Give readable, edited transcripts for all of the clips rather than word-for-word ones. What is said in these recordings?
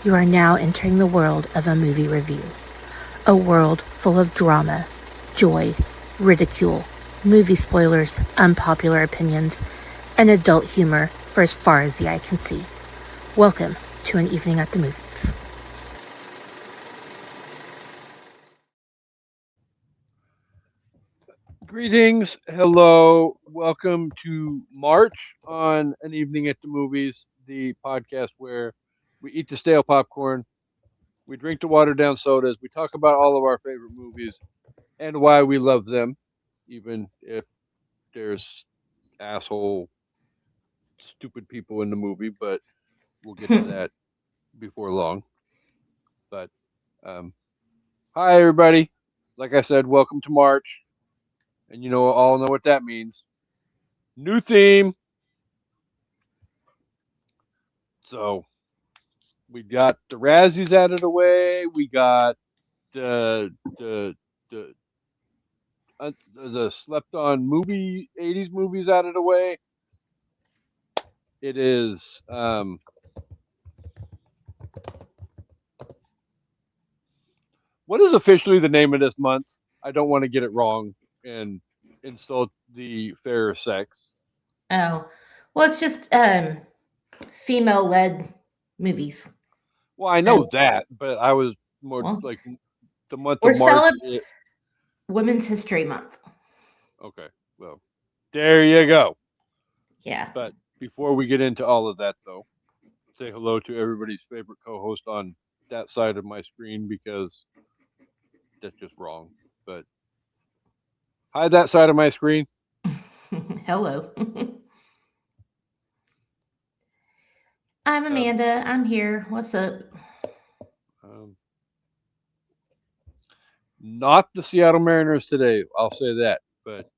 You are now entering the world of a movie review. A world full of drama, joy, ridicule, movie spoilers, unpopular opinions, and adult humor for as far as the eye can see. Welcome to An Evening at the Movies. Greetings, hello, welcome to March on An Evening at the Movies, the podcast where we eat the stale popcorn, we drink the watered down sodas, we talk about all of our favorite movies and why we love them, even if there's asshole, stupid people in the movie, but we'll get to that before long. But um, hi, everybody. Like I said, welcome to March, and all know what that means. New theme. So we got the Razzies out of the way. We got the the the slept on movie '80s movies out of the way. It is what is officially the name of this month? I don't want to get it wrong and insult the fairer sex. Oh, well, it's just female-led movies. Well, I know So, that, but I was more well, like the month of we're March. celebrating Women's History Month. Okay, well, there you go. Yeah. But before we get into all of that, though, say hello to everybody's favorite co-host on that side of my screen because that's just wrong. But hi, that side of my screen. Hello. I'm Um, Amanda. I'm here. What's up? um, Not the Seattle Mariners today. I'll say that, but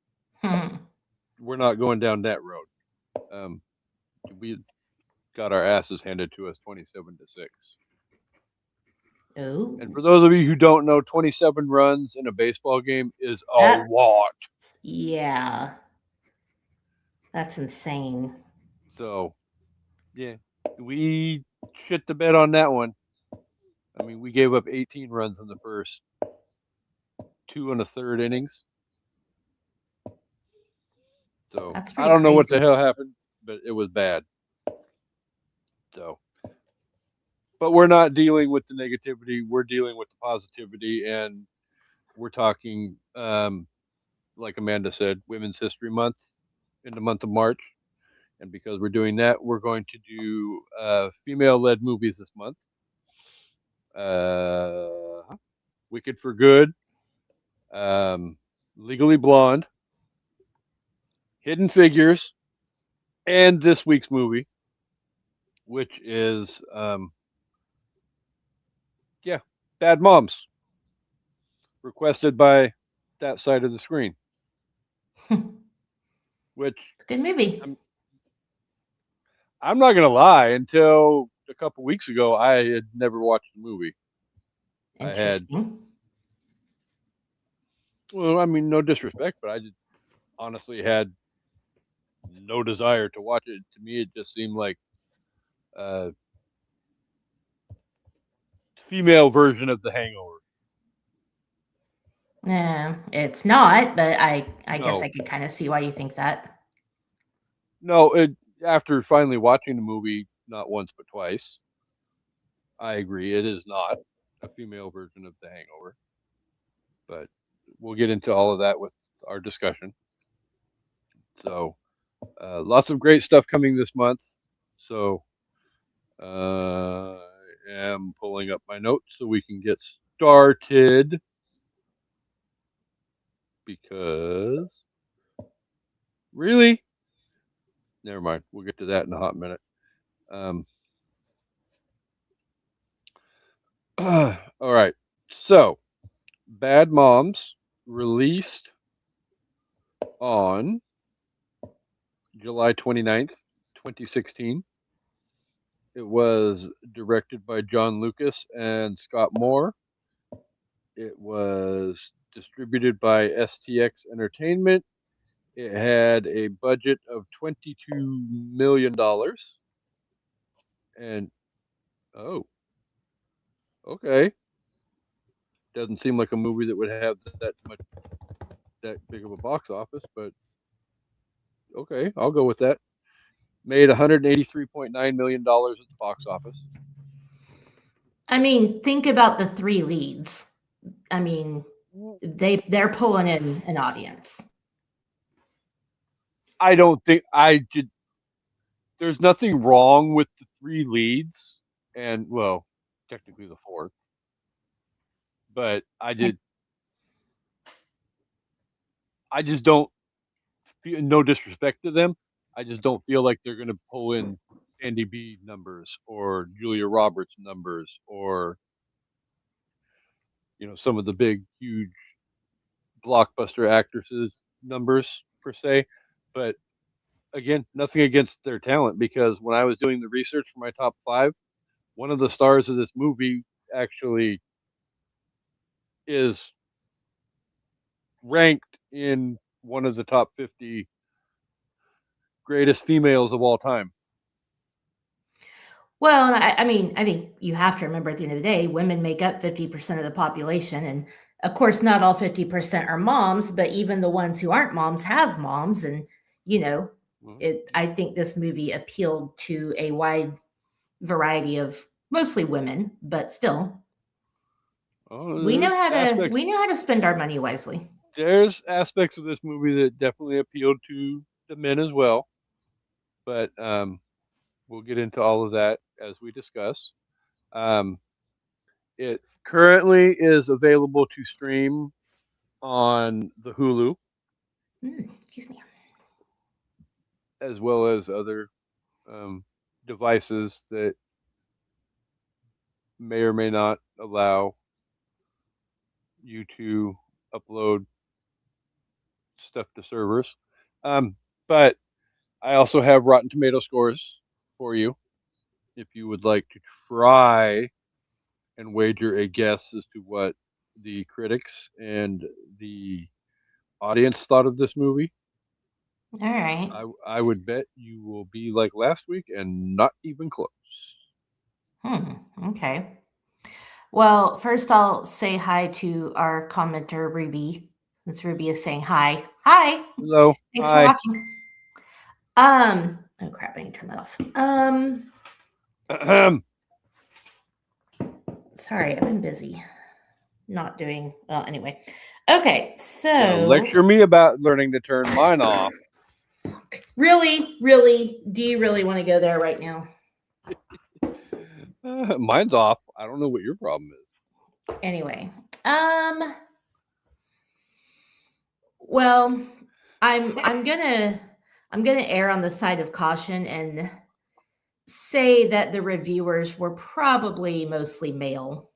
we're not going down that road. Um, we got our asses handed to us, 27-6. Oh, And for those of you who don't know, 27 runs in a baseball game is a that's lot. yeah, that's insane. So yeah, we shit the bed on that one. I mean, we gave up 18 runs in the first 2 and a third innings. So That's I pretty don't know what the crazy. hell happened, but it was bad. So, but we're not dealing with the negativity. We're dealing with the positivity, and we're talking, like Amanda said, Women's History Month in the month of March. And because we're doing that, we're going to do female-led movies this month. Uh, Wicked for Good, um, Legally Blonde, Hidden Figures, and this week's movie, which is yeah, Bad Moms, requested by that side of the screen. It's Which a good movie. I'm I'm not gonna lie. Until a couple weeks ago, I had never watched the movie. I had, Interesting. well, I mean, no disrespect, but I just honestly had no desire to watch it. To me, it just seemed like a female version of The Hangover. No, it's not, but I guess I No, could kind of see why you think that. no. After finally watching the movie, not once but twice, I agree it is not a female version of The Hangover. But we'll get into all of that with our discussion. So, lots of great stuff coming this month. So, I am pulling up my notes so we can get started because really, never mind. We'll get to that in a hot minute. Um, all right. So, Bad Moms released on July 29th, 2016. It was directed by John Lucas and Scott Moore. It was distributed by STX Entertainment. It had a budget of $22 million. And, oh. Okay. Doesn't seem like a movie that would have that big of a box office, but okay, I'll go with that. Made $183.9 million at the box office. I mean, think about the three leads. I mean, they're pulling in an audience. I don't think I did. There's nothing wrong with the three leads, and well, technically the fourth, but I just don't feel, no disrespect to them. I just don't feel like they're going to pull in Andy B numbers or Julia Roberts numbers or some of the big huge blockbuster actresses numbers per se. But again, nothing against their talent, because when I was doing the research for my top five, one of the stars of this movie actually is ranked in one of the top 50 greatest females of all time. Well, I mean, I think you have to remember at the end of the day, women make up 50% of the population. And of course, not all 50% are moms, but even the ones who aren't moms have moms. And, I think this movie appealed to a wide variety of mostly women, but still, we know how to spend our money wisely. There's aspects of this movie that definitely appealed to the men as well, but we'll get into all of that as we discuss. It currently is available to stream on the Hulu, Excuse me, as well as other devices that may or may not allow you to upload stuff to servers. But I also have Rotten Tomato scores for you if you would like to try and wager a guess as to what the critics and the audience thought of this movie. All right. I would bet you will be like last week and not even close. Okay. Well, first I'll say hi to our commenter, Ruby. Since Ruby is saying hi. Hi. Hello. Thanks Hi. for watching. Oh crap, I need to turn that off. Sorry, I've been busy. Not doing well anyway. Okay, so lecture me about learning to turn mine off. Really? Do you really want to go there right now? Mine's off. I don't know what your problem is. Anyway, well, I'm gonna err on the side of caution and say that the reviewers were probably mostly male.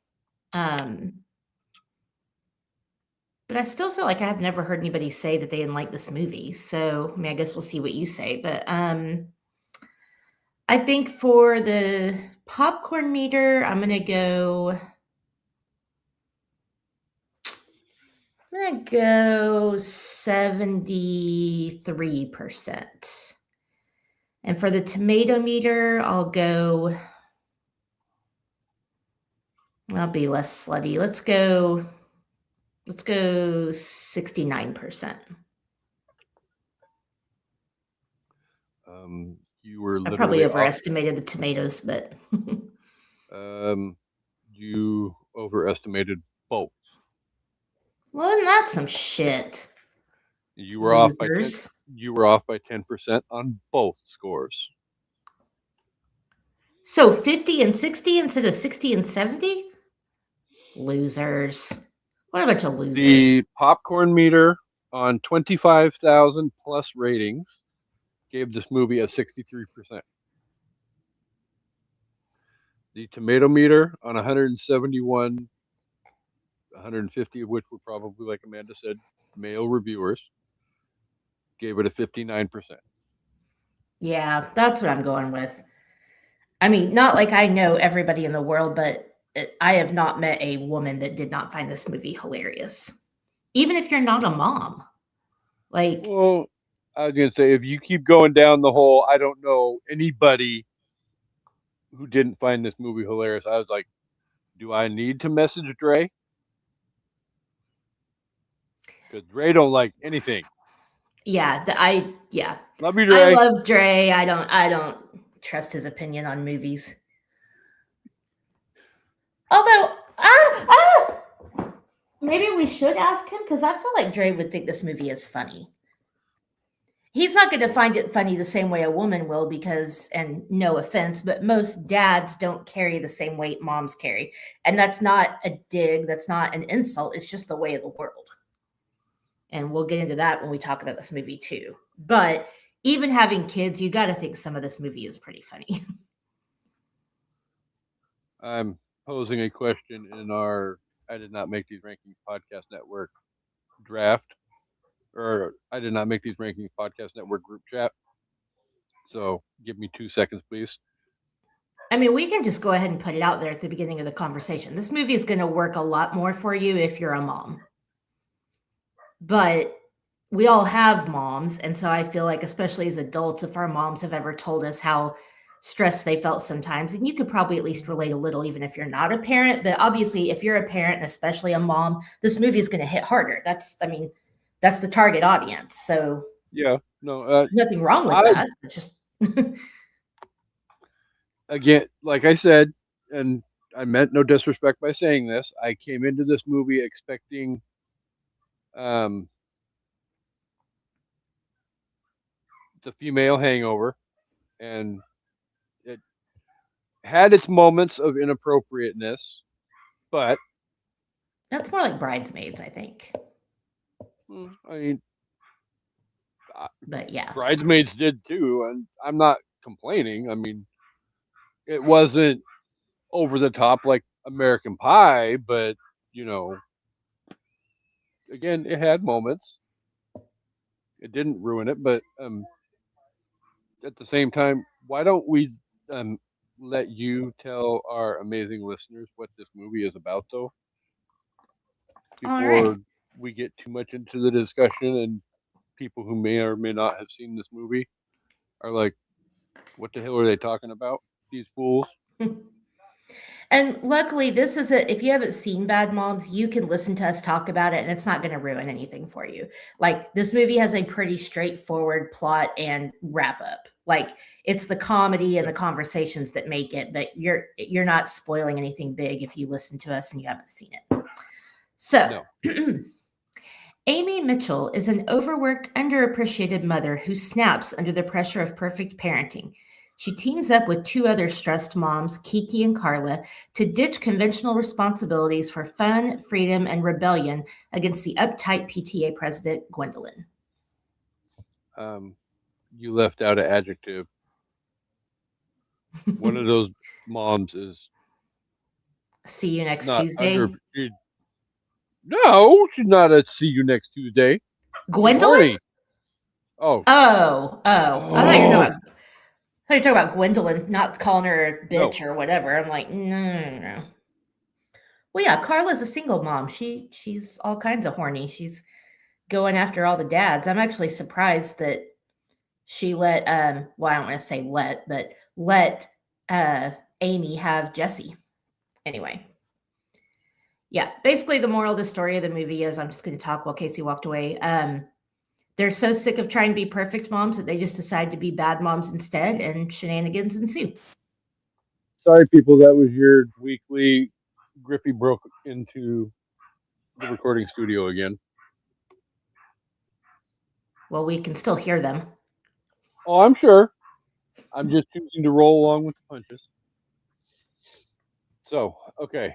But I still feel like I've never heard anybody say that they didn't like this movie. So, I mean, I guess we'll see what you say. But I think for the popcorn meter, I'm gonna go 73%. And for the tomato meter, I'll be less slutty. Let's go 69%. You were I probably overestimated the tomatoes, but you overestimated both. Well, isn't that some shit? You were off by 10, you were off by 10% on both scores. So 50 and 60 instead of 60 and 70? Losers. What a bunch of losers. The popcorn meter on 25,000 plus ratings gave this movie a 63%. The tomato meter on 171, 150 of which were probably, like Amanda said, male reviewers, gave it a 59%. Yeah, that's what I'm going with. I mean, not like I know everybody in the world, but I have not met a woman that did not find this movie hilarious. Even if you're not a mom. Like, well, I was going to say, if you keep going down the whole, I don't know anybody who didn't find this movie hilarious, I was like, Do I need to message Dre? Because Dre don't like anything. Yeah, Love you, I Dre. love Dre. I don't trust his opinion on movies. Although, maybe we should ask him because I feel like Dre would think this movie is funny. He's not going to find it funny the same way a woman will because, and no offense, but most dads don't carry the same weight moms carry. And that's not a dig, that's not an insult. It's just the way of the world. And we'll get into that when we talk about this movie too. But even having kids, you got to think some of this movie is pretty funny. I'm posing a question in our I Did Not Make These Rankings Podcast Network draft, or I Did Not Make These Rankings Podcast Network group chat. So give me 2 seconds, please. I mean, we can just go ahead and put it out there at the beginning of the conversation. This movie is going to work a lot more for you if you're a mom. But we all have moms. And so I feel like, especially as adults, if our moms have ever told us how stressed they felt sometimes, and you could probably at least relate a little, even if you're not a parent. But obviously, if you're a parent and especially a mom, this movie is going to hit harder. That's the target audience. So Yeah, no, nothing wrong with that. It's just again, like I said, and I meant no disrespect by saying this. I came into this movie expecting the female hangover, and it had its moments of inappropriateness, but that's more like Bridesmaids, I think. I mean, But yeah, Bridesmaids did too, and I'm not complaining. I mean, it wasn't over the top like American Pie, but you know, again, it had moments. It didn't ruin it, but at the same time, why don't we um, let you tell our amazing listeners what this movie is about, though, all before right. we get too much into the discussion and people who may or may not have seen this movie are like, what the hell are they talking about? These fools. And luckily, this is if you haven't seen Bad Moms, you can listen to us talk about it and it's not going to ruin anything for you. Like, this movie has a pretty straightforward plot and wrap up. Like, it's the comedy and the conversations that make it, but you're not spoiling anything big if you listen to us and you haven't seen it. So, No. Amy Mitchell is an overworked, underappreciated mother who snaps under the pressure of perfect parenting. She teams up with two other stressed moms, Kiki and Carla, to ditch conventional responsibilities for fun, freedom, and rebellion against the uptight PTA president, Gwendolyn. You left out an adjective. One of those moms is See you next not Tuesday. No, she's not a see you next Tuesday. Gwendolyn? Oh. Oh. I thought you were talking about Gwendolyn, not calling her a bitch or whatever. I'm like, no. Well, yeah, Carla's a single mom. She's all kinds of horny. She's going after all the dads. I'm actually surprised that she let well, I don't want to say let Amy have Jesse. Anyway. Yeah, basically the moral of the story of the movie is, I'm just going to talk while Casey walked away. They're so sick of trying to be perfect moms that they just decide to be bad moms instead, and shenanigans ensue. Sorry, people, that was your weekly. Griffey broke into the recording studio again. Well, we can still hear them. Oh, I'm sure. I'm just choosing to roll along with the punches. So, okay.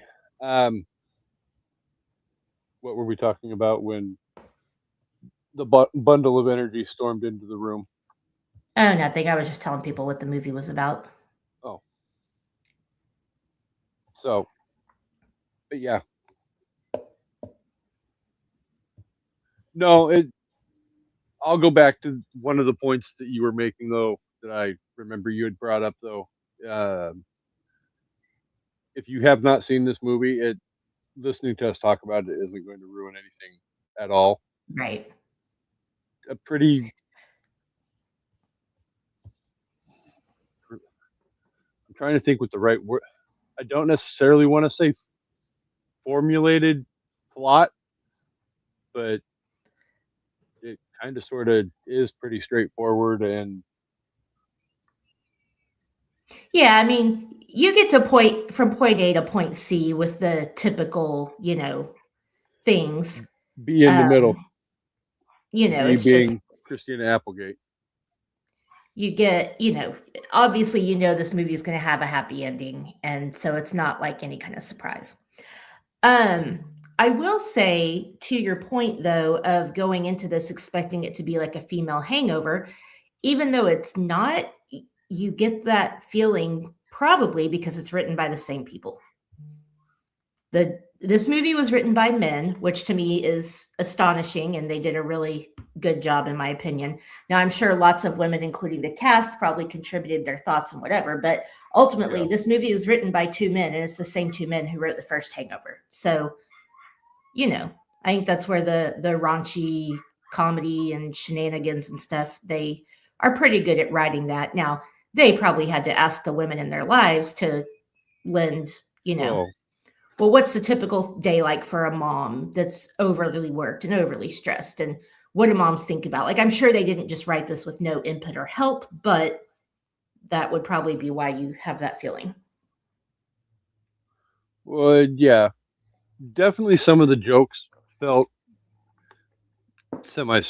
What were we talking about when the bundle of energy stormed into the room? Oh, nothing. I was just telling people what the movie was about. Oh. So, but yeah. No, I'll go back to one of the points that you were making, though, that I remember you had brought up, though. If you have not seen this movie, listening to us talk about it isn't going to ruin anything at all. Right. A pretty. I'm trying to think what the right word. I don't necessarily want to say formulated plot, but it kind of sort of is pretty straightforward. And Yeah, I mean, you get to from point A to point C with the typical, things. B in the middle, B It's just being Christina Applegate. you get, obviously this movie is going to have a happy ending, and so it's not like any kind of surprise. I will say, to your point though, of going into this expecting it to be like a female Hangover, even though it's not, you get that feeling probably because it's written by the same people. This movie was written by men, which to me is astonishing, and they did a really good job in my opinion. Now I'm sure lots of women, including the cast, probably contributed their thoughts and whatever, but ultimately this movie was written by two men, and it's the same two men who wrote the first Hangover. So I think that's where the raunchy comedy and shenanigans and stuff, they are pretty good at writing that. Now they probably had to ask the women in their lives to lend, well, what's the typical day like for a mom that's overly worked and overly stressed? And what do moms think about? Like, I'm sure they didn't just write this with no input or help, but that would probably be why you have that feeling. Well, yeah, definitely some of the jokes felt similar.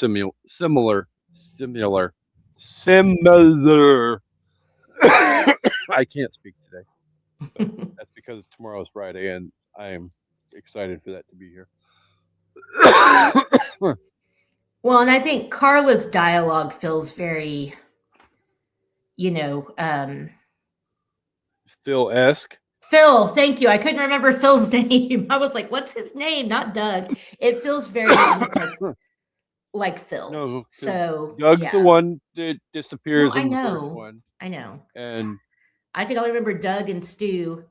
I can't speak today. But that's because tomorrow's Friday, and I am excited for that to be here. Well, and I think Carla's dialogue feels very, Phil-esque. Phil, thank you. I couldn't remember Phil's name. I was like, what's his name? Not Doug. It feels very like Phil. No, so Doug's the one that disappears in the first one. I know. And I could only remember Doug and Stu.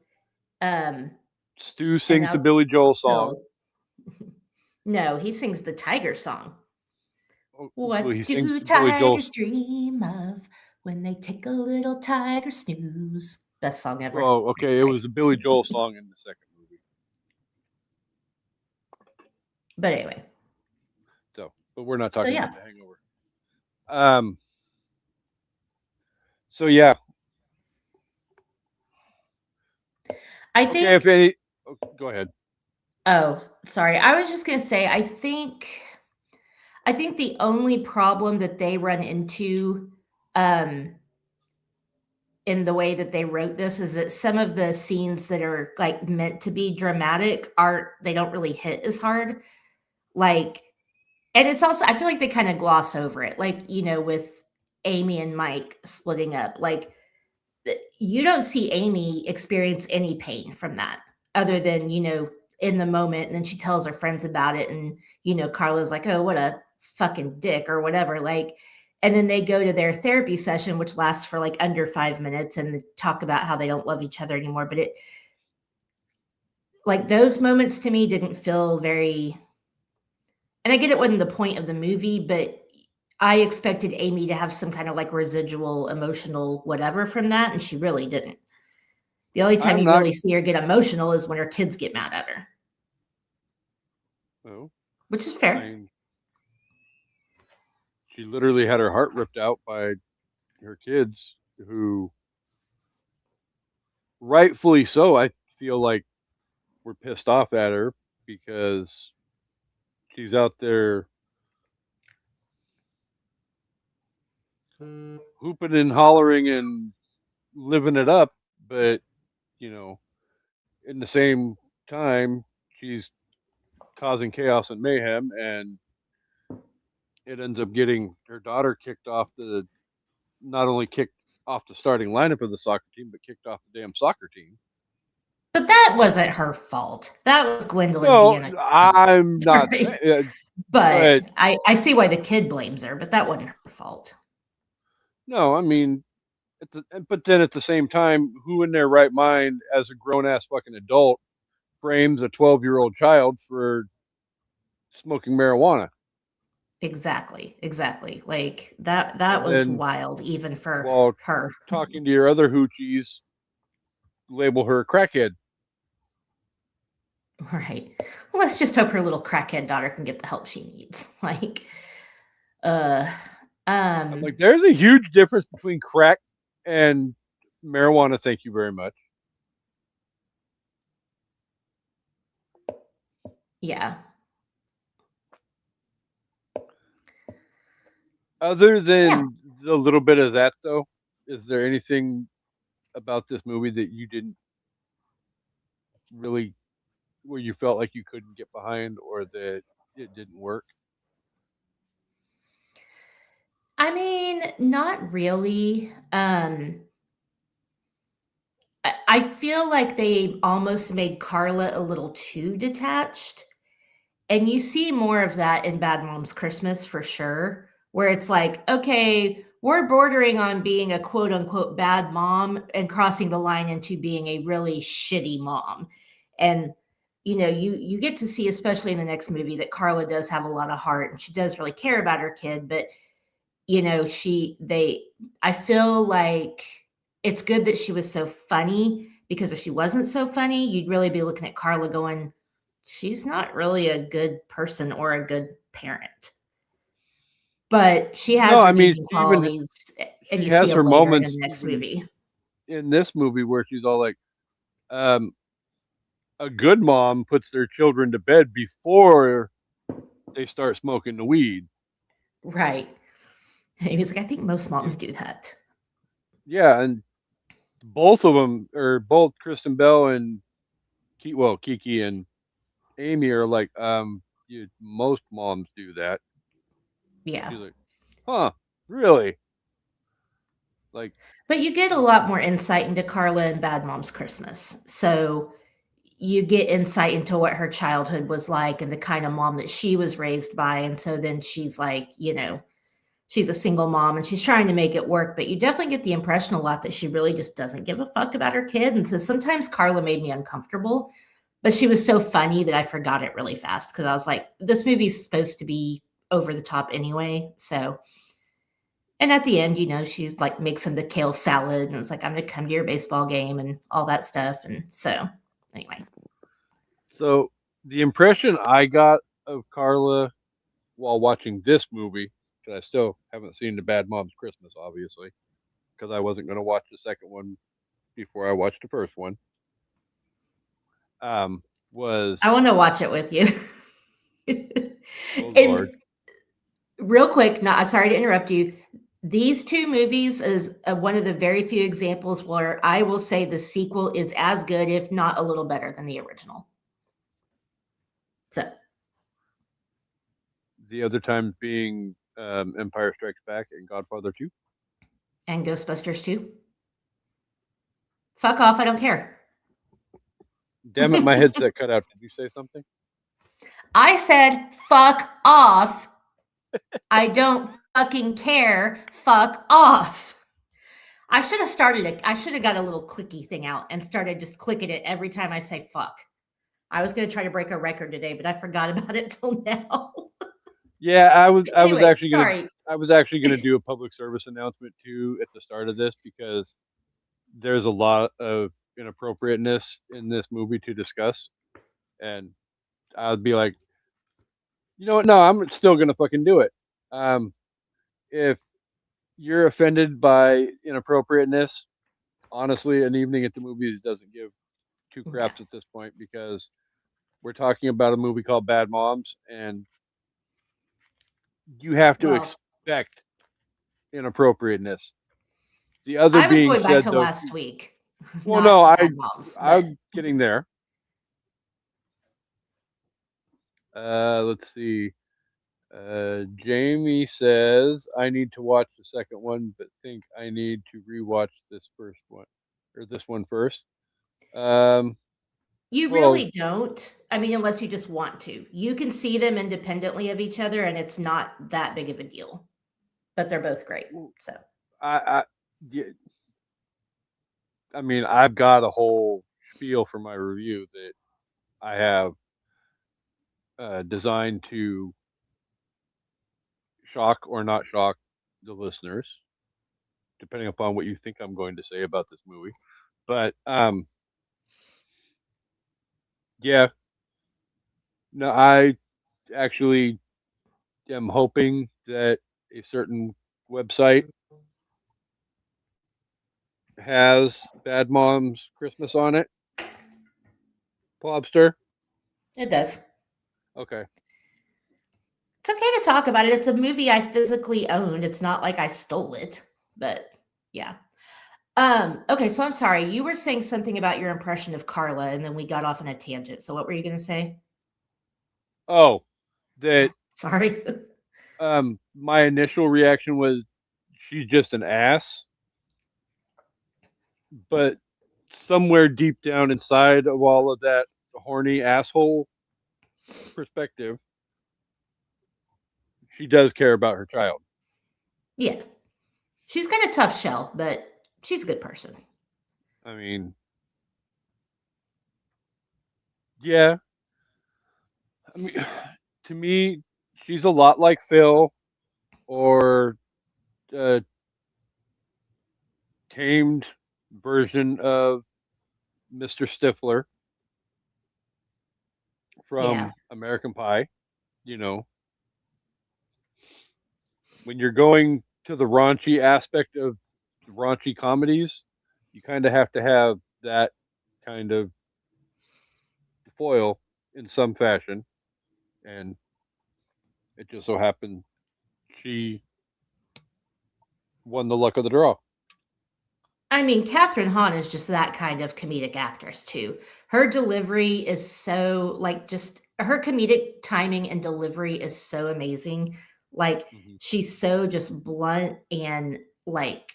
Stu sings the Billy Joel song. No, he sings the Tiger song. What do tigers dream of when they take a little tiger snooze? Best song ever. Oh, okay. It was the Billy Joel song in the second movie. But anyway. But we're not talking about The Hangover. So yeah. I think. Go ahead. Oh, sorry. I was just gonna say. I think the only problem that they run into, in the way that they wrote this, is that some of the scenes that are like meant to be dramatic they don't really hit as hard. Like, and it's also, I feel like they kind of gloss over it. Like, with Amy and Mike splitting up, like you don't see Amy experience any pain from that other than, in the moment. And then she tells her friends about it. And, Carla's like, oh, what a fucking dick or whatever. Like, and then they go to their therapy session, which lasts for like under 5 minutes, and they talk about how they don't love each other anymore. But like those moments to me didn't feel very, and I get it wasn't the point of the movie, but I expected Amy to have some kind of like residual emotional whatever from that, and she really didn't. The only time you really see her get emotional is when her kids get mad at her. Oh. Which is fair. I mean, she literally had her heart ripped out by her kids, who rightfully so, I feel like, were pissed off at her because she's out there hooping and hollering and living it up, but in the same time she's causing chaos and mayhem, and it ends up getting her daughter not only kicked off the starting lineup of the soccer team, but kicked off the damn soccer team. But that wasn't her fault. That was Gwendolyn. No, I'm not. But I see why the kid blames her, but that wasn't her fault. No, I mean, but then at the same time, who in their right mind, as a grown-ass fucking adult, frames a 12-year-old child for smoking marijuana? Exactly. Like that was wild, even for her. Talking to your other hoochies, label her a crackhead. Right. Let's just hope her little crackhead daughter can get the help she needs. Uh, I'm um, like, there's a huge difference between crack and marijuana. Thank you very much. yeah. Other Yeah. than the little bit of that, though, is there anything about this movie that you didn't really, where you felt like you couldn't get behind or that it didn't work? I mean, not really. I feel like they almost made Carla a little too detached. And you see more of that in Bad Moms Christmas for sure, where it's like, okay, we're bordering on being a quote unquote bad mom and crossing the line into being a really shitty mom. And you get to see, especially in the next movie, that Carla does have a lot of heart and she does really care about her kid, but I feel like it's good that she was so funny, because if she wasn't so funny, you'd really be looking at Carla going, she's not really a good person or a good parent. But she No, has I mean, redeeming she even qualities, and she you see has them her later in moments the next even movie. in this movie where she's all like, um, a good mom puts their children to bed before they start smoking the weed. Right. And he was like, I think most Yeah, moms do that. yeah, and both of them, or both Kristen Bell and Kiki and Amy are like, most moms do that. And Yeah. she's like, huh, really? Like, But you get a lot more insight into Carla in Bad Moms Christmas. So you get insight into what her childhood was like and the kind of mom that she was raised by. And so then she's like, she's a single mom and she's trying to make it work. But you definitely get the impression a lot that she really just doesn't give a fuck about her kid. And so sometimes Carla made me uncomfortable, but she was so funny that I forgot it really fast because I was like, this movie's supposed to be over the top anyway. So, and at the end, she's like mixing the kale salad and it's like, I'm going to come to your baseball game and all that stuff. And so, anyway. so the impression I got of Carla while watching this movie, because I still haven't seen the Bad Moms Christmas, obviously, because I wasn't going to watch the second one before I watched the first one, um, I was, want to watch it with you. oh Lord, And real quick, not sorry to interrupt you. These two movies is one of the very few examples where I will say the sequel is as good, if not a little better than the original. So, the other time being Empire Strikes Back and Godfather 2. and Ghostbusters 2. Fuck off, I don't care. Damn it, my headset cut out. Did you say something? I said fuck off. I don't fucking care. Fuck off. I should have started it. I should have got a little clicky thing out and started just clicking it every time I say fuck. I was going to try to break a record today, but I forgot about it till now. Yeah, Anyway, sorry. I was actually gonna do a public service announcement too at the start of this because there's a lot of inappropriateness in this movie to discuss, and I'd be like, you know what? No, I'm still gonna fucking do it. Um, if you're offended by inappropriateness, honestly, an evening at the movies doesn't give two Yeah. craps at this point because we're talking about a movie called Bad Moms, and you have to Well, expect inappropriateness. The other I was being going back said, to though, last week, well, no, not Bad Moms, but I'm getting there. Let's see. Jamie says I need to watch the second one, but think I need to rewatch this first one or this one first. Um, you well, really don't. I mean, unless you just want to. You can see them independently of each other, and it's not that big of a deal, but they're both great. So, I, yeah, I mean, I've got a whole spiel for my review that I have designed to shock or not shock the listeners, depending upon what you think I'm going to say about this movie. But yeah, No, I actually am hoping that a certain website has Bad Moms Christmas on it. Plobster. It does. Okay. It's okay to talk about it. It's a movie I physically owned. It's not like I stole it, but yeah. Okay, so I'm sorry. You were saying something about your impression of Carla, and then we got off on a tangent. So what were you going to say? Oh, that Sorry. my initial reaction was she's just an ass, but somewhere deep down inside of all of that horny asshole perspective, she does care about her child. Yeah. She's got a tough shell, but she's a good person. I mean, yeah. I mean, to me, she's a lot like Phil or a tamed version of Mr. Stifler Yeah. from American Pie. You know, when you're going to the raunchy aspect of raunchy comedies, you kind of have to have that kind of foil in some fashion. And it just so happened she won the luck of the draw. I mean, Catherine Hahn is just that kind of comedic actress too. Her delivery is so like just her comedic timing and delivery is so amazing. Like Mhm. she's so just blunt and like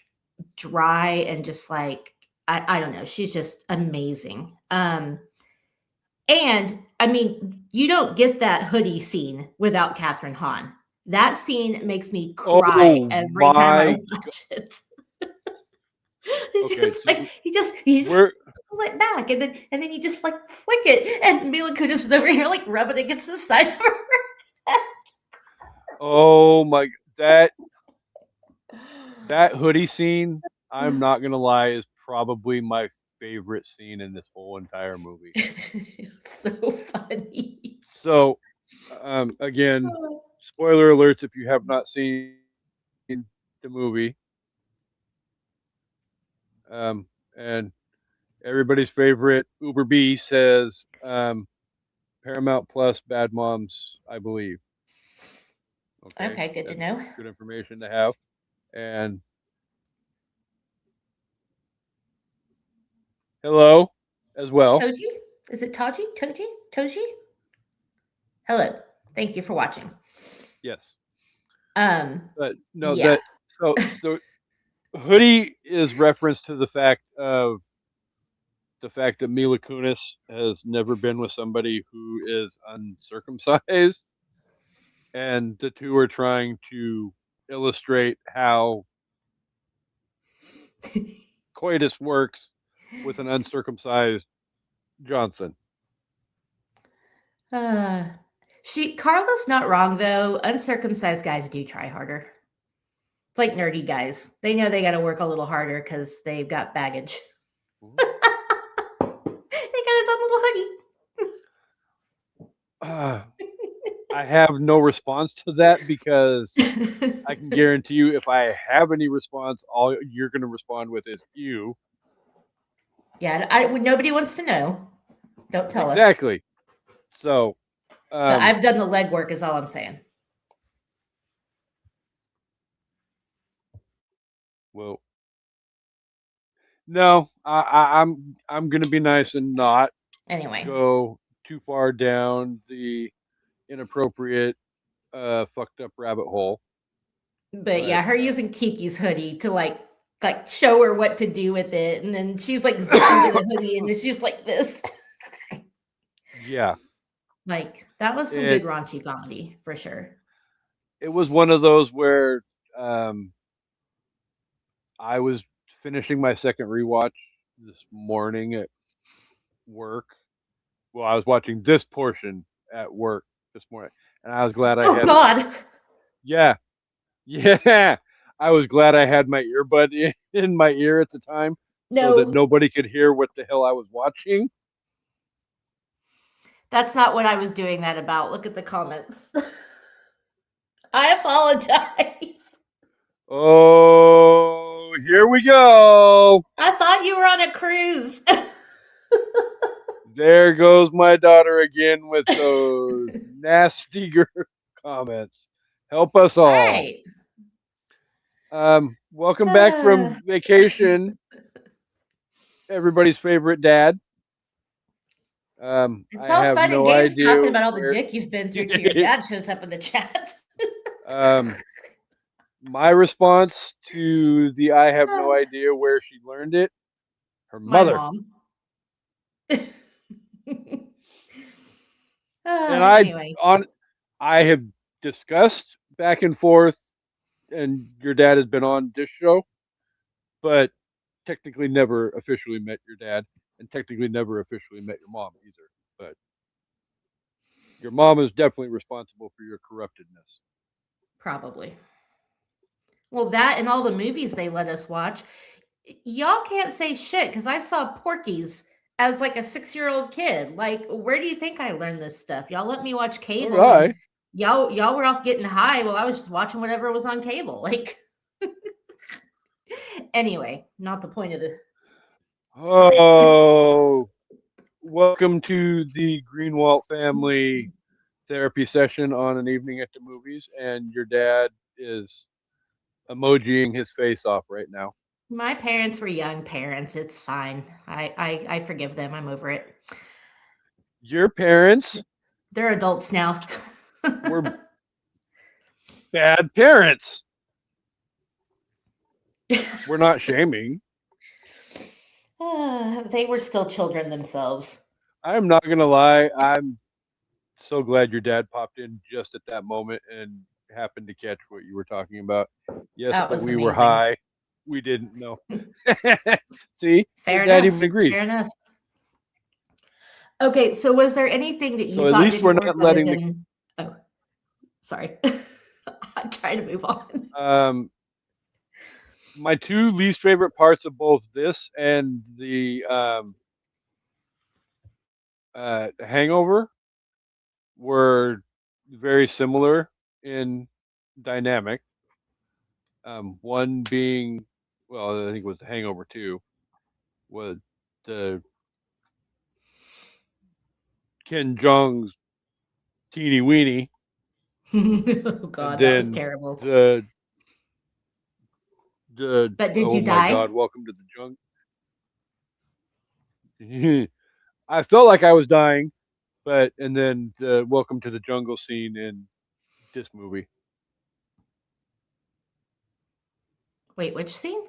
dry and just like I don't know, she's just amazing. And I mean, you don't get that hoodie scene without Catherine Hahn. That scene makes me cry Oh every time I my! watch it. It's Okay, just so like you just we're pull it back and then you just like flick it and Mila Kunis is over here like rubbing against the side of her oh my that that hoodie scene. I'm not gonna lie, is probably my favorite scene in this whole entire movie. It's so funny. So, again, spoiler alerts if you have not seen the movie. And everybody's favorite Uber B says Paramount Plus Bad Moms, I believe. Okay, Okay, good to that's know. good information to have. And hello as well. Toji? Is it Taji? Toji? Toji? Hello. Thank you for watching. Yes, Um, but no, yeah. that so hoodie is reference to the fact that Mila Kunis has never been with somebody who is uncircumcised, and the two are trying to illustrate how coitus works with an uncircumcised Johnson. Carla's not wrong though. Uncircumcised guys do try harder. It's like nerdy guys. They know they got to work a little harder because they've got baggage. Mhm. They got his own little hoodie. I have no response to that because I can guarantee you, if I have any response, all you're going to respond with is "you." Yeah, nobody wants to know. Don't tell us. Exactly. So, But I've done the legwork, is all I'm saying. well, no, I'm going to be nice and not Anyway, go too far down the inappropriate, fucked up rabbit hole. but But yeah, her using Kiki's hoodie to like show her what to do with it, and then she's like zipping to the hoodie, and then she's like this. yeah, Like that was some good it raunchy comedy for sure. it was one of those where um, I was finishing my second rewatch this morning at work. Well, I was watching this portion at work this morning, and I was glad I Oh had. God. Yeah, yeah. I was glad I had my earbud in my ear at the time, so that No, nobody could hear what the hell I was watching. That's not what I was doing that about. Look at the comments. I apologize. Oh, here we go. I thought you were on a cruise. There goes my daughter again with those nasty comments. Help us All all. right. Welcome back from vacation, everybody's favorite dad. It's I all have fun no and games idea talking about all the where. dick you've been through till your dad shows up in the chat. My response to the I have no idea where she learned it, her My mother. mom. And Anyway. I have discussed back and forth, and your dad has been on this show, but technically never officially met your dad, and technically never officially met your mom either. But your mom is definitely responsible for your corruptedness. Probably. Well, that and all the movies they let us watch, y'all can't say shit because I saw Porky's as like a 6-year-old kid. Like, where do you think I learned this stuff? Y'all let me watch cable. Right. Y'all were off getting high while I was just watching whatever was on cable. Like, anyway, not the point of the. Oh, welcome to the Greenwald family therapy session on an evening at the movies, and your dad is emojiing his face off right now. My parents were young parents. It's fine. I forgive them. I'm over it. Your parents? They're adults now. Were bad parents. We're not shaming. They were still children themselves. I'm not gonna lie. I'm so glad your dad popped in just at that moment and happened to catch what you were talking about. Yes, that we were high. We didn't know. See, fair Dad enough. even agreed. Fair enough. Okay, so was there anything that you so thought at least we're not letting than... Oh, sorry. I'm trying to move on. My two least favorite parts of both this and the Hangover were very similar in dynamic. One being, well, I think it was the Hangover 2, was the Ken Jeong's teeny weeny. Oh God, that was terrible. But did you die? Oh my God, welcome to the jungle. I felt like I was dying, and then the welcome to the jungle scene in this movie. Wait, which scene?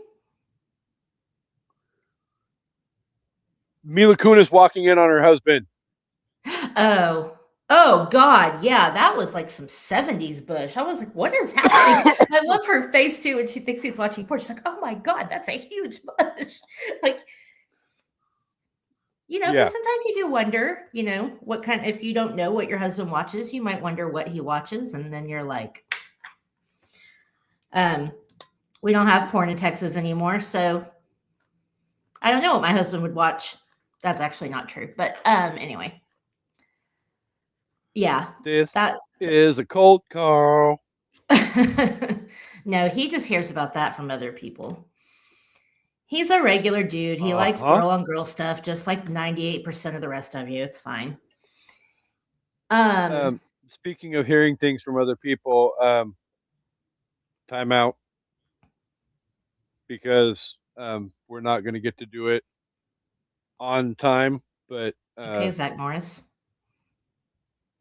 Mila Kunis walking in on her husband. Oh God, yeah, that was like some 70s Bush. I was like, what is happening? I love her face too when she thinks he's watching porn. She's like, oh my God, that's a huge Bush. Like, because sometimes you do wonder, what kind, if you don't know what your husband watches, you might wonder what he watches. And then you're like, we don't have porn in Texas anymore. So I don't know what my husband would watch. That's actually not true. But anyway. Yeah. This is a cold call. No, he just hears about that from other people. He's a regular dude. He likes girl on girl stuff, just like 98% of the rest of you. It's fine. Speaking of hearing things from other people, time out, because we're not going to get to do it on time. But okay, Zach Morris.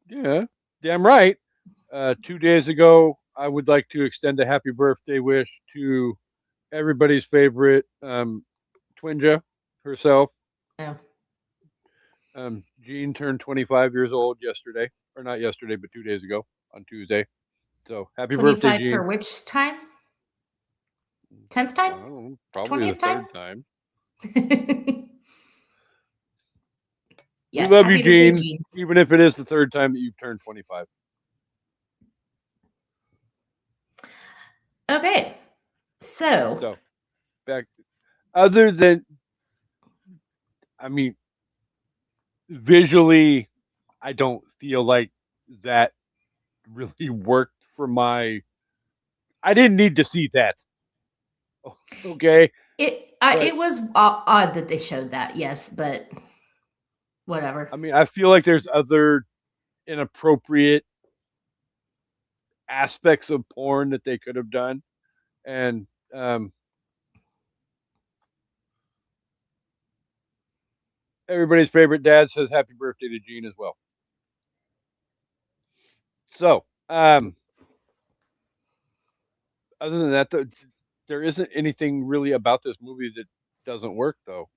Yeah, damn right. 2 days ago, I would like to extend a happy birthday wish to everybody's favorite Twinja herself. Yeah. Jean turned 25 years old yesterday, or not yesterday, but 2 days ago on Tuesday. So happy birthday, Jean. For which time? 10th time? I don't know, probably the third time. Yes, we love you, Jean, even if it is the third time that you've turned 25. Okay. So back, other than, I mean, visually, I don't feel like that really worked for my. I didn't need to see that. Okay, but It was odd that they showed that, yes, but whatever. I mean, I feel like there's other inappropriate aspects of porn that they could have done, and everybody's favorite dad says happy birthday to Gene as well. So, other than that, there isn't anything really about this movie that doesn't work, though.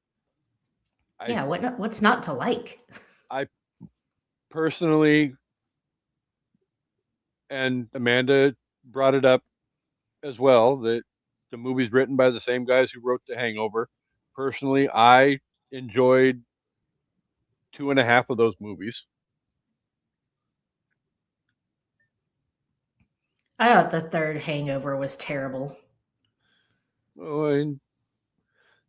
Yeah, what's not to like? I personally, and Amanda brought it up as well, that the movie's written by the same guys who wrote The Hangover. Personally, I enjoyed 2.5 of those movies. I thought the third Hangover was terrible. Oh, and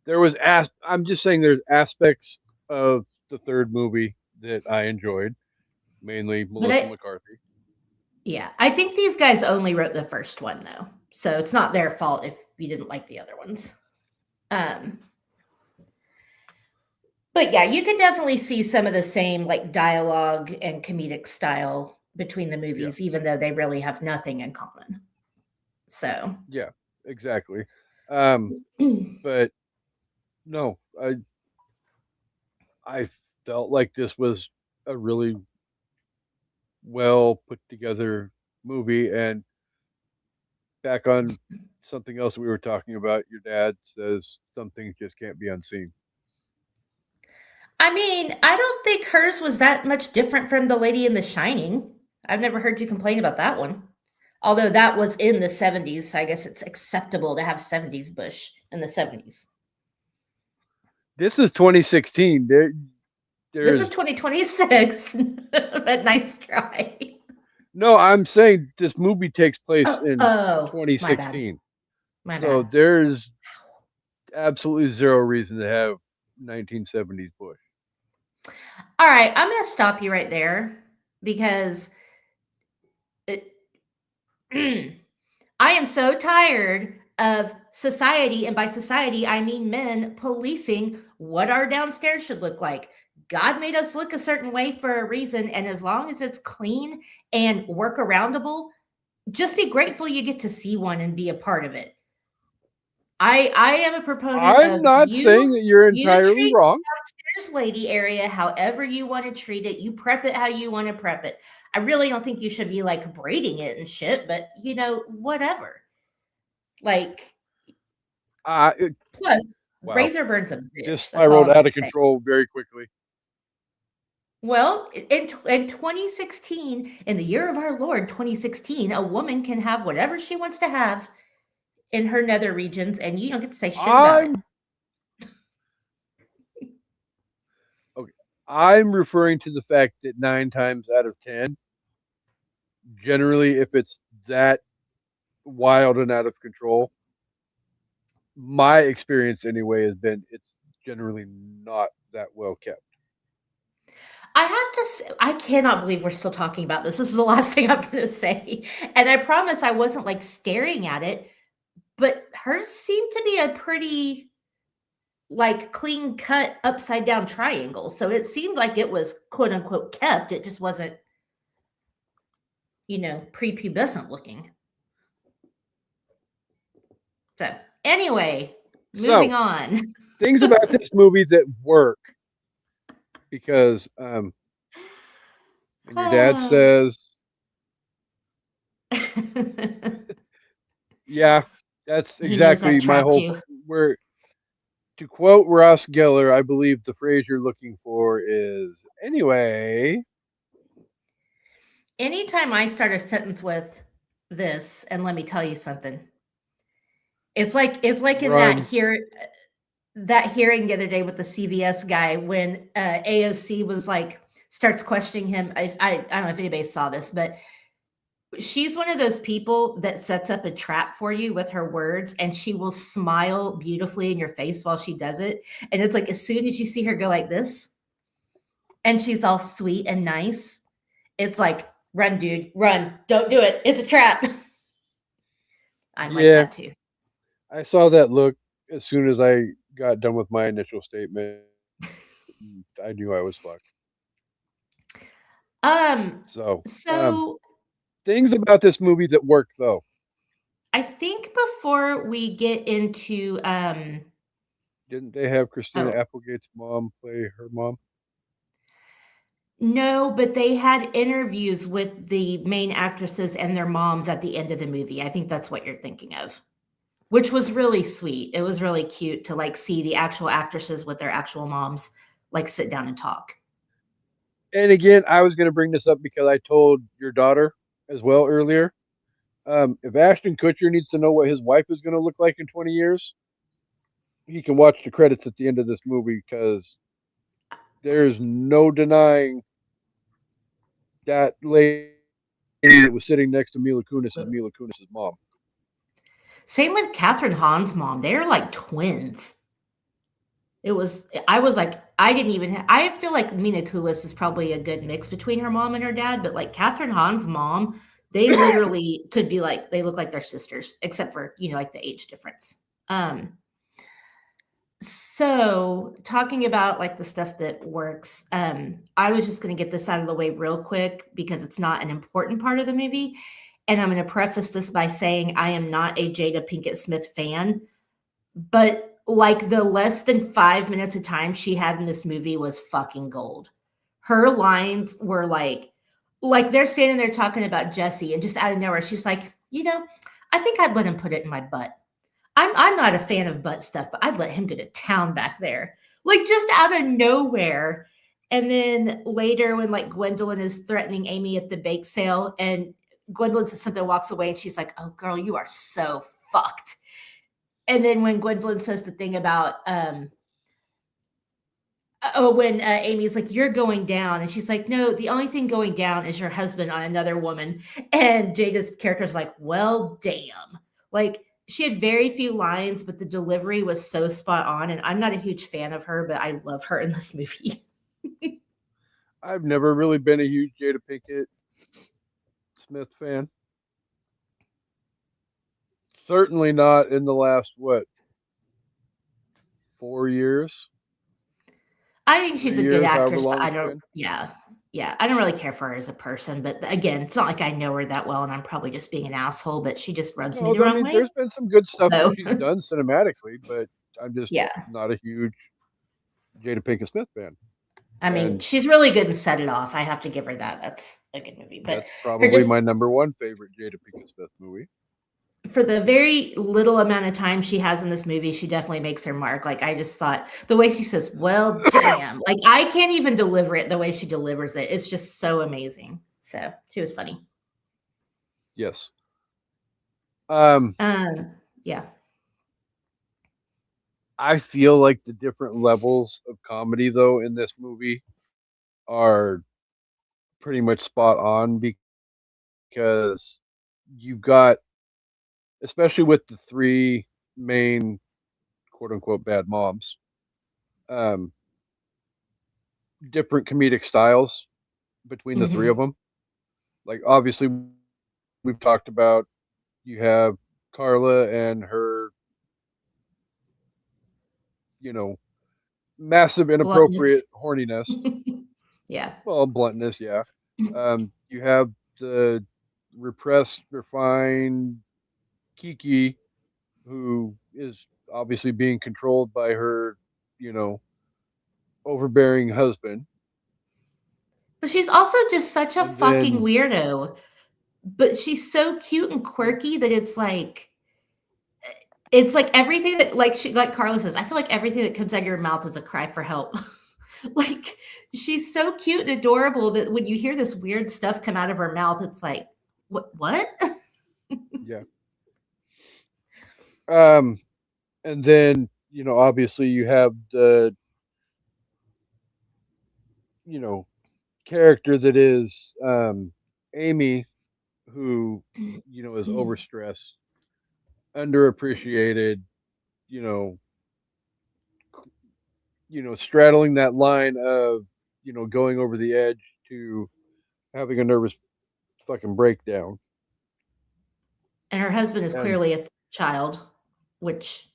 I'm just saying there's aspects of the third movie that I enjoyed, mainly Melissa McCarthy. Yeah, I think these guys only wrote the first one though, so it's not their fault if you didn't like the other ones. But yeah, you can definitely see some of the same like dialogue and comedic style between the movies, even though they really have nothing in common. So yeah, exactly. But no, I felt like this was a really well put together movie. And back on something else we were talking about, your dad says some things just can't be unseen. I mean, I don't think hers was that much different from The Lady in the Shining. I've never heard you complain about that one. Although that was in the 70s, so I guess it's acceptable to have 70s Bush in the 70s. This is 2016. This is 2026, but nice try. No, I'm saying this movie takes place in 2016. My bad. There's absolutely zero reason to have 1970s Bush. All right, I'm going to stop you right there because I am so tired of society, and by society, I mean men policing what our downstairs should look like. God made us look a certain way for a reason, and as long as it's clean and workaroundable, just be grateful you get to see one and be a part of it. I am a proponent. I'm not saying that you're entirely wrong. Downstairs lady area, however you want to treat it, you prep it how you want to prep it. I really don't think you should be like braiding it and shit, but you know, whatever. Like, plus, wow. Razor burns a bitch. This spiraled out of control very quickly. Well, in 2016, in the year of our Lord, 2016, a woman can have whatever she wants to have in her nether regions, and you don't get to say shit about it. Okay, I'm referring to the fact that 9 times out of 10, generally, if it's that wild and out of control, my experience anyway has been it's generally not that well kept. I have to say, I cannot believe we're still talking about this. This is the last thing I'm going to say. And I promise I wasn't like staring at it, but hers seemed to be a pretty like clean cut upside down triangle. So it seemed like it was quote unquote kept. It just wasn't, you know, prepubescent looking. So anyway, moving on. Things about this movie that work. Because when your dad says, yeah, that's exactly my whole. Where, to quote Ross Geller, I believe the phrase you're looking for is anyway. Anytime I start a sentence with this, and let me tell you something, it's like in that hearing the other day with the CVS guy when AOC was like starts questioning him. I don't know if anybody saw this, but she's one of those people that sets up a trap for you with her words, and she will smile beautifully in your face while she does it. And it's like as soon as you see her go like this, and she's all sweet and nice, it's like, run, dude, run. Don't do it. It's a trap. I'm like Yeah, that too. I saw that look as soon as I got done with my initial statement. I knew I was fucked. Um, So, so things about this movie that work though. I think before we get into Didn't they have Christina oh, Applegate's mom play her mom? no, but they had interviews with the main actresses and their moms at the end of the movie. I think that's what you're thinking of, which was really sweet. It was really cute to like see the actual actresses with their actual moms like sit down and talk. And again, I was going to bring this up because I told your daughter as well earlier. If Ashton Kutcher needs to know what his wife is going to look like in 20 years, he can watch the credits at the end of this movie because there's no denying that lady that was sitting next to Mila Kunis is Mila Kunis's mom. Same with Catherine Hahn's mom. They're like twins. I was like, I feel like Mina Kulis is probably a good mix between her mom and her dad, but like Catherine Hahn's mom, they literally could be like, they look like they're sisters, except for, like the age difference. So talking about like the stuff that works, I was just going to get this out of the way real quick because it's not an important part of the movie. And I'm going to preface this by saying I am not a Jada Pinkett Smith fan, but like the less than 5 minutes of time she had in this movie was fucking gold. Her lines were like they're standing there talking about Jesse, and just out of nowhere, she's like, I think I'd let him put it in my butt. I'm not a fan of butt stuff, but I'd let him go to town back there. Like just out of nowhere. And then later when like Gwendolyn is threatening Amy at the bake sale and Gwendolyn says something, walks away, and she's like, "Oh girl, you are so fucked." And then when Gwendolyn says the thing about when Amy's like, "You're going down," and she's like, "No, the only thing going down is your husband on another woman." And Jada's character's like, "Well, damn." Like she had very few lines, but the delivery was so spot on. And I'm not a huge fan of her, but I love her in this movie. I've never really been a huge Jada Pinkett Smith fan. Certainly not in the last 4 years. I think she's 3 a good years, however actress, but long I it's don't. been. Yeah, I don't really care for her as a person. But again, it's not like I know her that well, and I'm probably just being an asshole. But she just rubs me No, the I wrong mean, way. there's been some good stuff that So she's done cinematically, but I'm just yeah. not a huge Jada Pinkett Smith fan. I mean, And she's really good in Set It Off. I have to give her that. That's a good movie. But that's her probably just my number one favorite Jada Pinkett Smith movie. for the very little amount of time she has in this movie, she definitely makes her mark. Like I just thought the way she says, "Well, damn," like I can't even deliver it the way she delivers it. It's just so amazing. So she was funny. Yes. Yeah. I feel like the different levels of comedy though in this movie are pretty much spot on because you've got, especially with the three main quote unquote bad moms, um, different comedic styles between the three of them. Like obviously we've talked about, you have Carla and her, massive Bluntness. inappropriate horniness. Yeah. Well, bluntness, yeah. You have the repressed, refined Kiki, who is obviously being controlled by her, you know, overbearing husband. But she's also just such a And fucking then, weirdo. But she's so cute and quirky that it's like everything that like Carla says, I feel like everything that comes out of your mouth is a cry for help. Like she's so cute and adorable that when you hear this weird stuff come out of her mouth, it's like, what? yeah. And then, obviously you have the, you know, character that is Amy, who, is overstressed, underappreciated, you know, straddling that line of, going over the edge to having a nervous fucking breakdown. And her husband is And clearly a child, which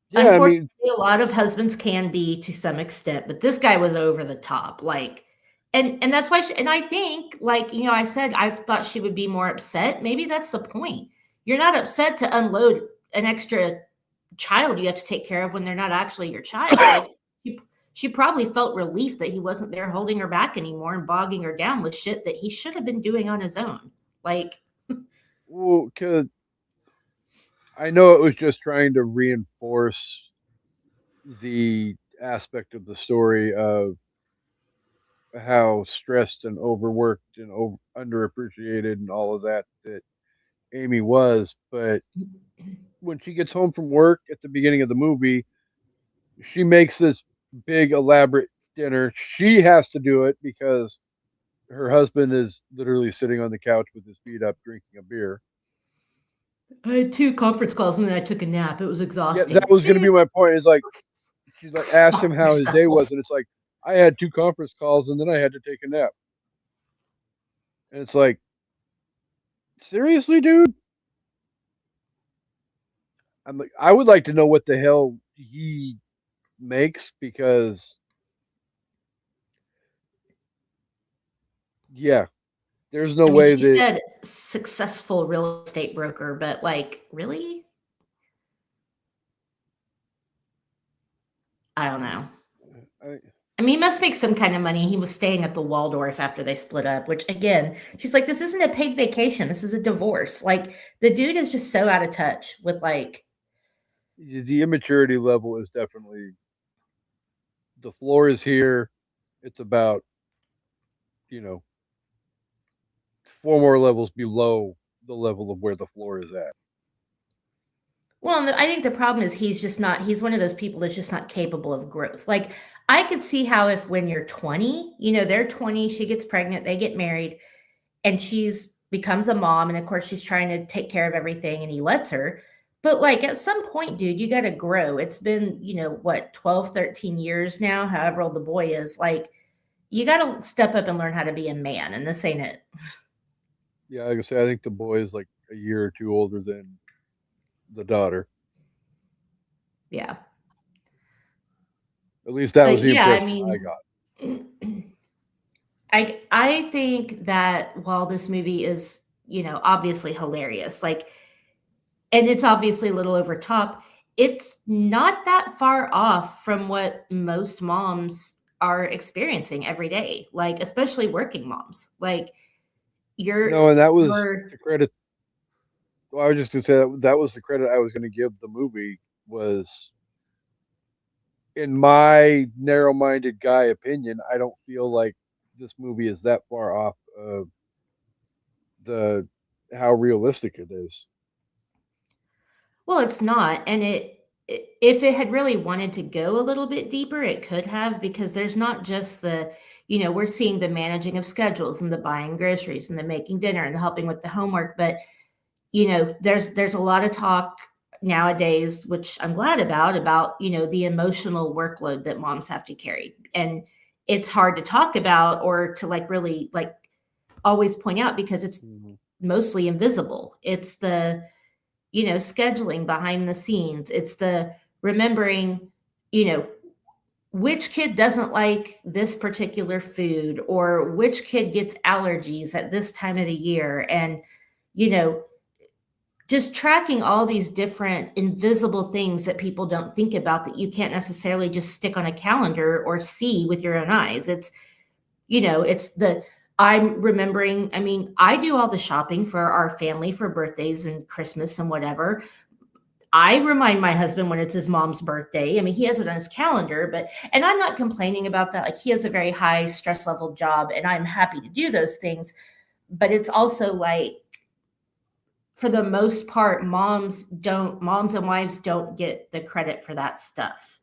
yeah, I mean, unfortunately a lot of husbands can be to some extent, but this guy was over the top. Like, and that's why and I think, like, I said I thought she would be more upset. Maybe that's the point. You're not upset to unload an extra child you have to take care of when they're not actually your child. Like, she probably felt relief that he wasn't there holding her back anymore and bogging her down with shit that he should have been doing on his own. Like, well, because I know it was just trying to reinforce the aspect of the story of how stressed and overworked and underappreciated and all of that Amy was. But when she gets home from work at the beginning of the movie, she makes this big elaborate dinner. She has to do it because her husband is literally sitting on the couch with his feet up drinking a beer. I had 2 conference calls and then I took a nap. It was Yeah, exhausting. that was going to be my point. Is like she's like asked him Fuck how his day yourself. was, and it's like I had 2 conference calls and then I had to take a nap. And it's like, seriously, dude? I'm like, I would like to know what the hell he makes because, yeah, there's no I mean, way she that. said successful real estate broker, but like, really? I don't know. I mean, he must make some kind of money. He was staying at the Waldorf after they split up, which again, she's like, this isn't a paid vacation. This is a divorce. Like, the dude is just so out of touch with, like, The immaturity level is definitely, the floor is here. It's about, 4 more levels below the level of where the floor is at. well, I think the problem is he's one of those people that's just not capable of growth. Like, I could see how if when you're 20, they're 20, she gets pregnant, they get married, and she's becomes a mom, and of course she's trying to take care of everything and he lets her. But like at some point, dude, you got to grow. It's been, what, 12, 13 years now, however old the boy is. Like, you got to step up and learn how to be a man, and this ain't it. Yeah, like I say, I think the boy is like a year or 2 older than the daughter. Yeah. At least that was But the yeah, I impression I mean, got. I think that while this movie is, obviously hilarious, like, and it's obviously a little over top, it's not that far off from what most moms are experiencing every day, like, especially working moms. Like, No, and that was you're the credit. Well, I was just gonna say that was the credit I was gonna give the movie was, in my narrow-minded guy opinion, I don't feel like this movie is that far off of the how realistic it is. Well, it's not, and if it had really wanted to go a little bit deeper, it could have, because there's not just we're seeing the managing of schedules and the buying groceries and the making dinner and the helping with the homework, but there's a lot of talk nowadays, which I'm glad about, the emotional workload that moms have to carry. And it's hard to talk about or to like really like always point out because it's mostly invisible. It's the scheduling behind the scenes. It's the remembering, which kid doesn't like this particular food or which kid gets allergies at this time of the year. And, just tracking all these different invisible things that people don't think about that you can't necessarily just stick on a calendar or see with your own eyes. I'm remembering, I mean, I do all the shopping for our family for birthdays and Christmas and whatever. I remind my husband when it's his mom's birthday. I mean, he has it on his calendar, and I'm not complaining about that. Like, he has a very high stress level job and I'm happy to do those things. But it's also like, for the most part, moms and wives don't get the credit for that stuff.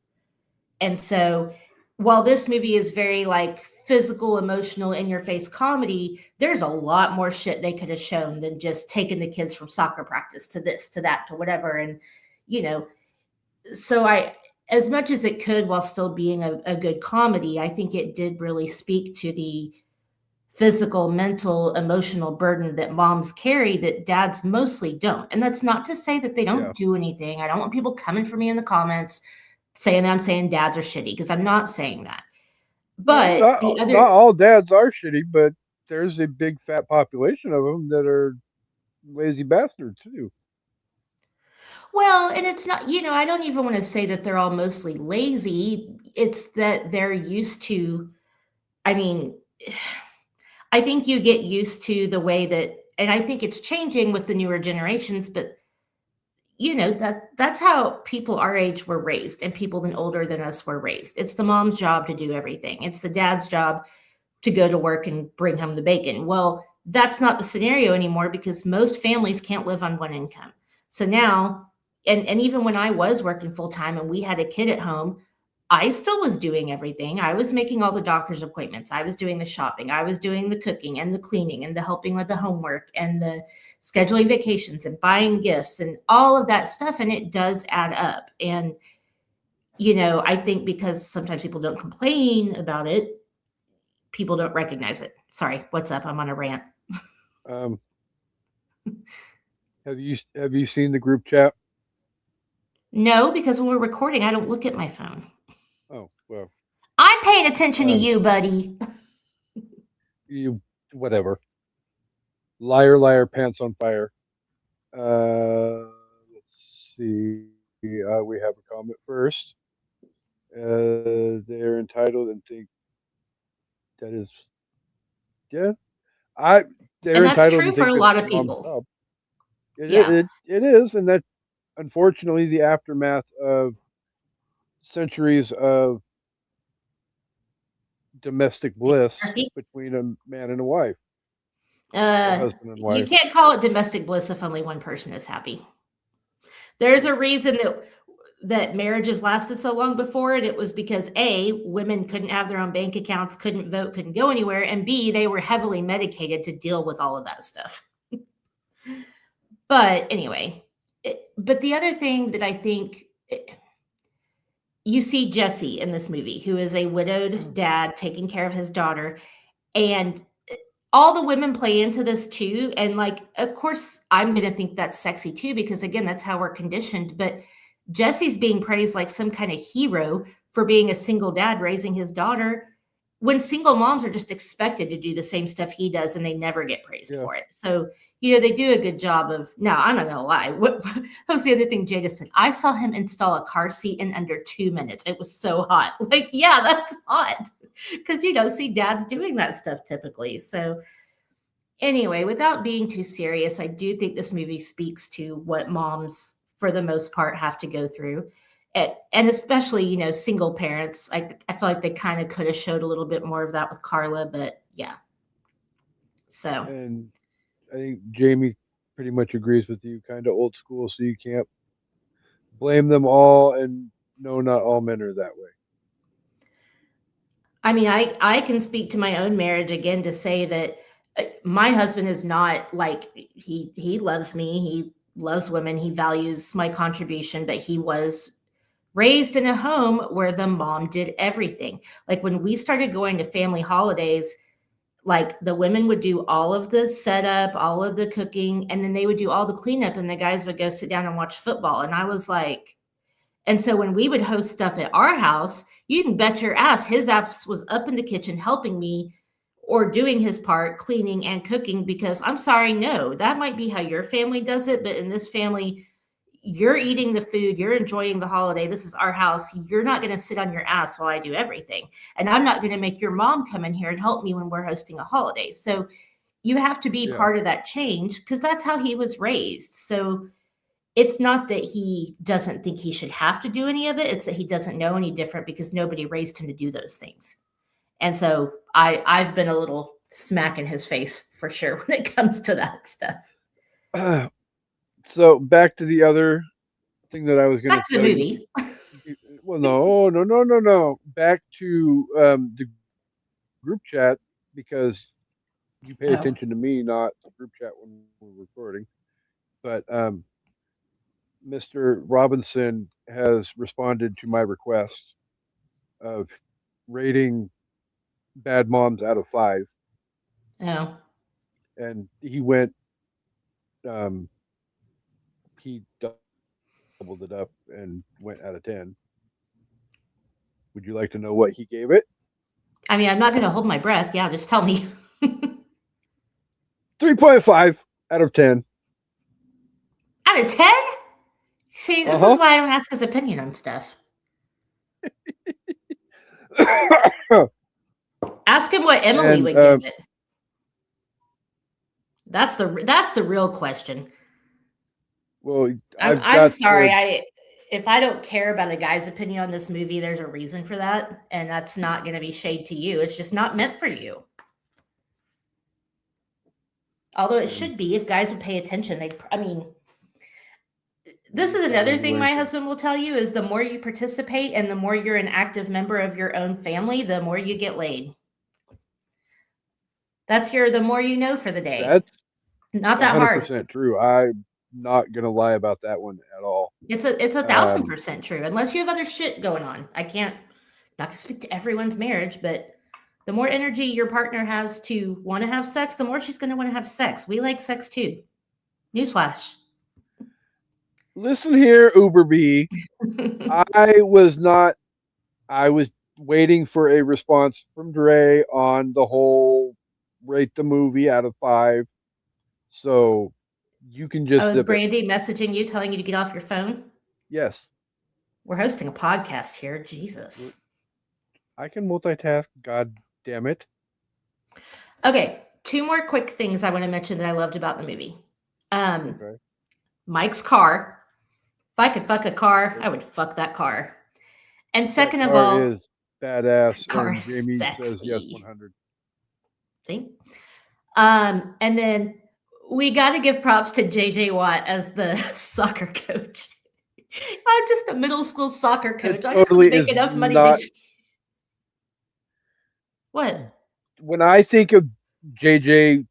And so while this movie is very like physical, emotional, in your face comedy, there's a lot more shit they could have shown than just taking the kids from soccer practice to this, to that, to whatever. And, so as much as it could while still being a good comedy, I think it did really speak to the physical, mental, emotional burden that moms carry that dads mostly don't. And that's not to say that they Yeah. don't do anything. I don't want people coming for me in the comments saying that I'm saying dads are shitty, because I'm not saying that. Well, But the not other, all dads are shitty, but there's a big fat population of them that are lazy bastards too. well, and it's not, I don't even want to say that they're all mostly lazy. It's that they're used to, I mean, I think you get used to the way that, and I think it's changing with the newer generations, but that's how people our age were raised, and people then older than us were raised. It's the mom's job to do everything. It's the dad's job to go to work and bring home the bacon. Well, that's not the scenario anymore, because most families can't live on one income. So now, and even when I was working full time and we had a kid at home, I still was doing everything. I was making all the doctor's appointments. I was doing the shopping. I was doing the cooking and the cleaning and the helping with the homework and the scheduling vacations and buying gifts and all of that stuff. And it does add up. And, I think because sometimes people don't complain about it, people don't recognize it. Sorry, what's up? I'm on a rant. Um, have you seen the group chat? No, because when we're recording, I don't look at my phone. Oh well, I'm paying attention to Um, you, buddy. you whatever. Liar, liar, pants on fire. Let's see. We have a comment first. They're entitled and think that is, yeah. I And they're that's entitled true and for think a this lot is of mom's people. job. Yeah. It is, and that unfortunately the aftermath of centuries of domestic bliss between a man and a wife, or husband and You wife. can't call it domestic bliss if only one person is happy. There's a reason that marriages lasted so long before, and it was because A, women couldn't have their own bank accounts, couldn't vote, couldn't go anywhere, and B, they were heavily medicated to deal with all of that stuff. But anyway, but the other thing that I think you see Jesse in this movie, who is a widowed dad taking care of his daughter, and all the women play into this too. And like, of course, I'm going to think that's sexy too, because again, that's how we're conditioned. But Jesse's being praised like some kind of hero for being a single dad raising his daughter, when single moms are just expected to do the same stuff he does and they never get praised Yeah. for it. So, they do a good job of, now I'm not going to lie. What was the other thing Jada said? I saw him install a car seat in under 2 minutes. It was so hot. Like, yeah, that's hot. Because you don't see dads doing that stuff typically. So, anyway, without being too serious, I do think this movie speaks to what moms, for the most part, have to go through. And especially, single parents. I feel like they kind of could have showed a little bit more of that with Carla, but yeah. So, And I think Jamie pretty much agrees with you, kind of old school, so you can't blame them all. And no, not all men are that way. I mean, I can speak to my own marriage again to say that my husband is not like, he loves me, he loves women, he values my contribution, but he was raised in a home where the mom did everything. Like when we started going to family holidays, like the women would do all of the setup, all of the cooking, and then they would do all the cleanup, and the guys would go sit down and watch football. And I was like, and so when we would host stuff at our house, you can bet your ass his ass was up in the kitchen helping me or doing his part, cleaning and cooking, because I'm sorry, no, that might be how your family does it. But in this family, you're eating the food, you're enjoying the holiday. This is our house. You're not going to sit on your ass while I do everything. And I'm not going to make your mom come in here and help me when we're hosting a holiday. So you have to be part of that change, because that's how he was raised. So it's not that he doesn't think he should have to do any of it. It's that he doesn't know any different because nobody raised him to do those things. And so I've been a little smack in his face for sure when it comes to that stuff. So back to the other thing that I was going Back to to tell the you. movie. Well, no. Back to the group chat, because you pay Oh. attention to me, not the group chat when we're recording. But Mr. Robinson has responded to my request of rating Bad Moms out of 5, Oh, and he went. Um, he doubled it up and went out of 10. Would you like to know what he gave it? I mean, I'm not going to hold my breath. Yeah, just tell me. 3.5 out of 10. Out of 10? See, this is why I don't ask his opinion on stuff. Ask him what Emily would give it. That's the real question. Well, I'm sorry. If I don't care about a guy's opinion on this movie, there's a reason for that, and that's not going to be shade to you. It's just not meant for you. Although it should be. If guys would pay attention, this is another thing my husband will tell you is the more you participate and the more you're an active member of your own family, the more you get laid. That's the more you know for the day. That's not that 100% hard. True. I'm not gonna lie about that one at all. It's 1,000% true. Unless you have other shit going on. Not gonna speak to everyone's marriage, but the more energy your partner has to want to have sex, the more she's going to want to have sex. We like sex too. Newsflash. Listen here, Uber B. I was waiting for a response from Dre on the whole rate the movie out of 5. So you can just. Oh, is Brandy messaging you, telling you to get off your phone? Yes. We're hosting a podcast here. Jesus. I can multitask. God damn it. Okay. 2 more quick things I want to mention that I loved about the movie. Okay. Mike's car. If I could fuck a car, I would fuck that car. And second of all, is badass. Car and Jamie sexy. says yes 100. See? And then we got to give props to JJ Watt as the soccer coach. I'm just a middle school soccer coach. I just want to make enough money to. What? When I think of JJ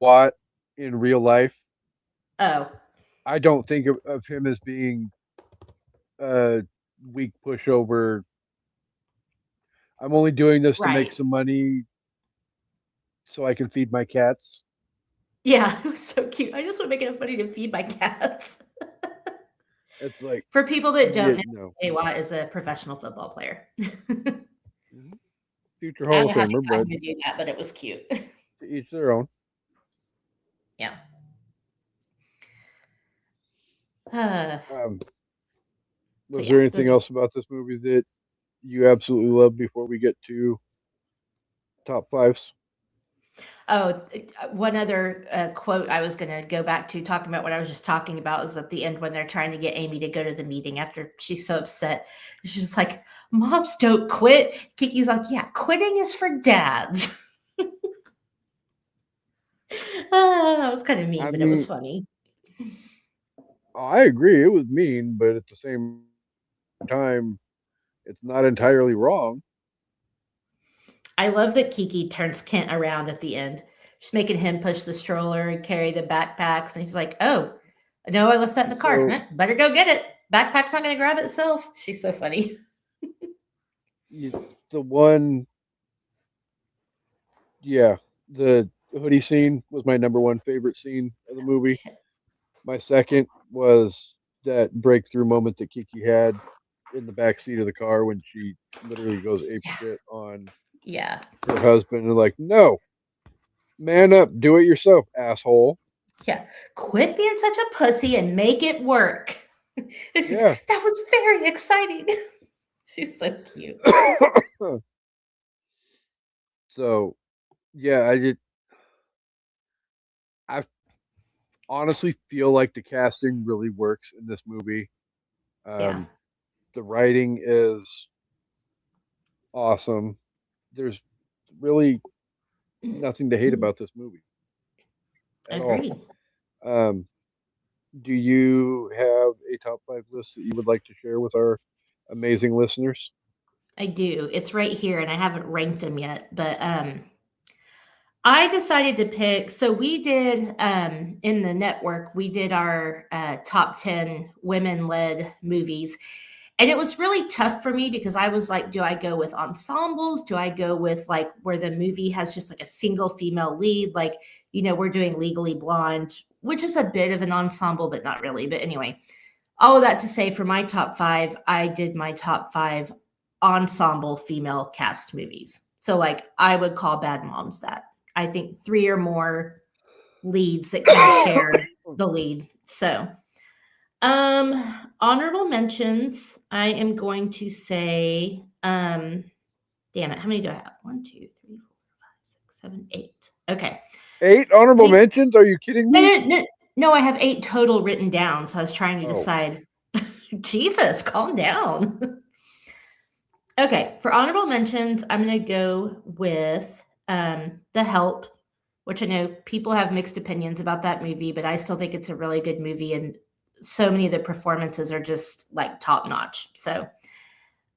Watt in real life, I don't think of him as being a weak pushover. I'm only doing this to make some money so I can feed my cats. Yeah, it was so cute. I just want to make enough money to feed my cats. It's like, for people that don't know, JJ Watt is a professional football player. Future Hall of Famer, but to do that, but it was cute. To each their own. Yeah. Was there anything else about this movie that you absolutely love before we get to top 5s? Oh, one other quote I was going to go back to talking about what I was just talking about is at the end when they're trying to get Amy to go to the meeting after she's so upset. She's like, moms don't quit. Kiki's like, yeah, quitting is for dads. That was kind of mean, but it was funny. I agree. It was mean, but at the same time, it's not entirely wrong. I love that Kiki turns Kent around at the end. She's making him push the stroller and carry the backpacks. And he's like, oh, no, I left that in the car. Better go get it. Backpack's not going to grab itself. She's so funny. The one, the hoodie scene was my number 1 favorite scene of the movie. My second was that breakthrough moment that Kiki had in the back seat of the car when she literally goes apeshit on her husband and like, no, man up, do it yourself, asshole. Yeah, quit being such a pussy and make it work. Yeah, that was very exciting. She's so cute. So, I honestly feel like the casting really works in this movie. The writing is awesome. There's really nothing to hate about this movie at all. Do you have a top 5 list that you would like to share with our amazing listeners? I do. It's right here, and I haven't ranked them yet. But I decided to pick. So we did in the network. We did our top 10 women-led movies, and it was really tough for me because I was like, do I go with ensembles? Do I go with like where the movie has just like a single female lead? Like, we're doing Legally Blonde, which is a bit of an ensemble, but not really. But anyway, all of that to say, for my top 5, I did my top 5 ensemble female cast movies. So like I would call Bad Moms that. I think 3 or more leads that kind of share the lead. So honorable mentions, I am going to say damn it, how many do I have? 1, 2, 3, 4, 5, 6, 7, 8. Okay. 8 honorable mentions? Are you kidding me? No, I have 8 total written down, so I was trying to decide. Jesus, calm down. Okay, for honorable mentions, I'm going to go with The Help, which I know people have mixed opinions about that movie, but I still think it's a really good movie, and so many of the performances are just like top notch. So,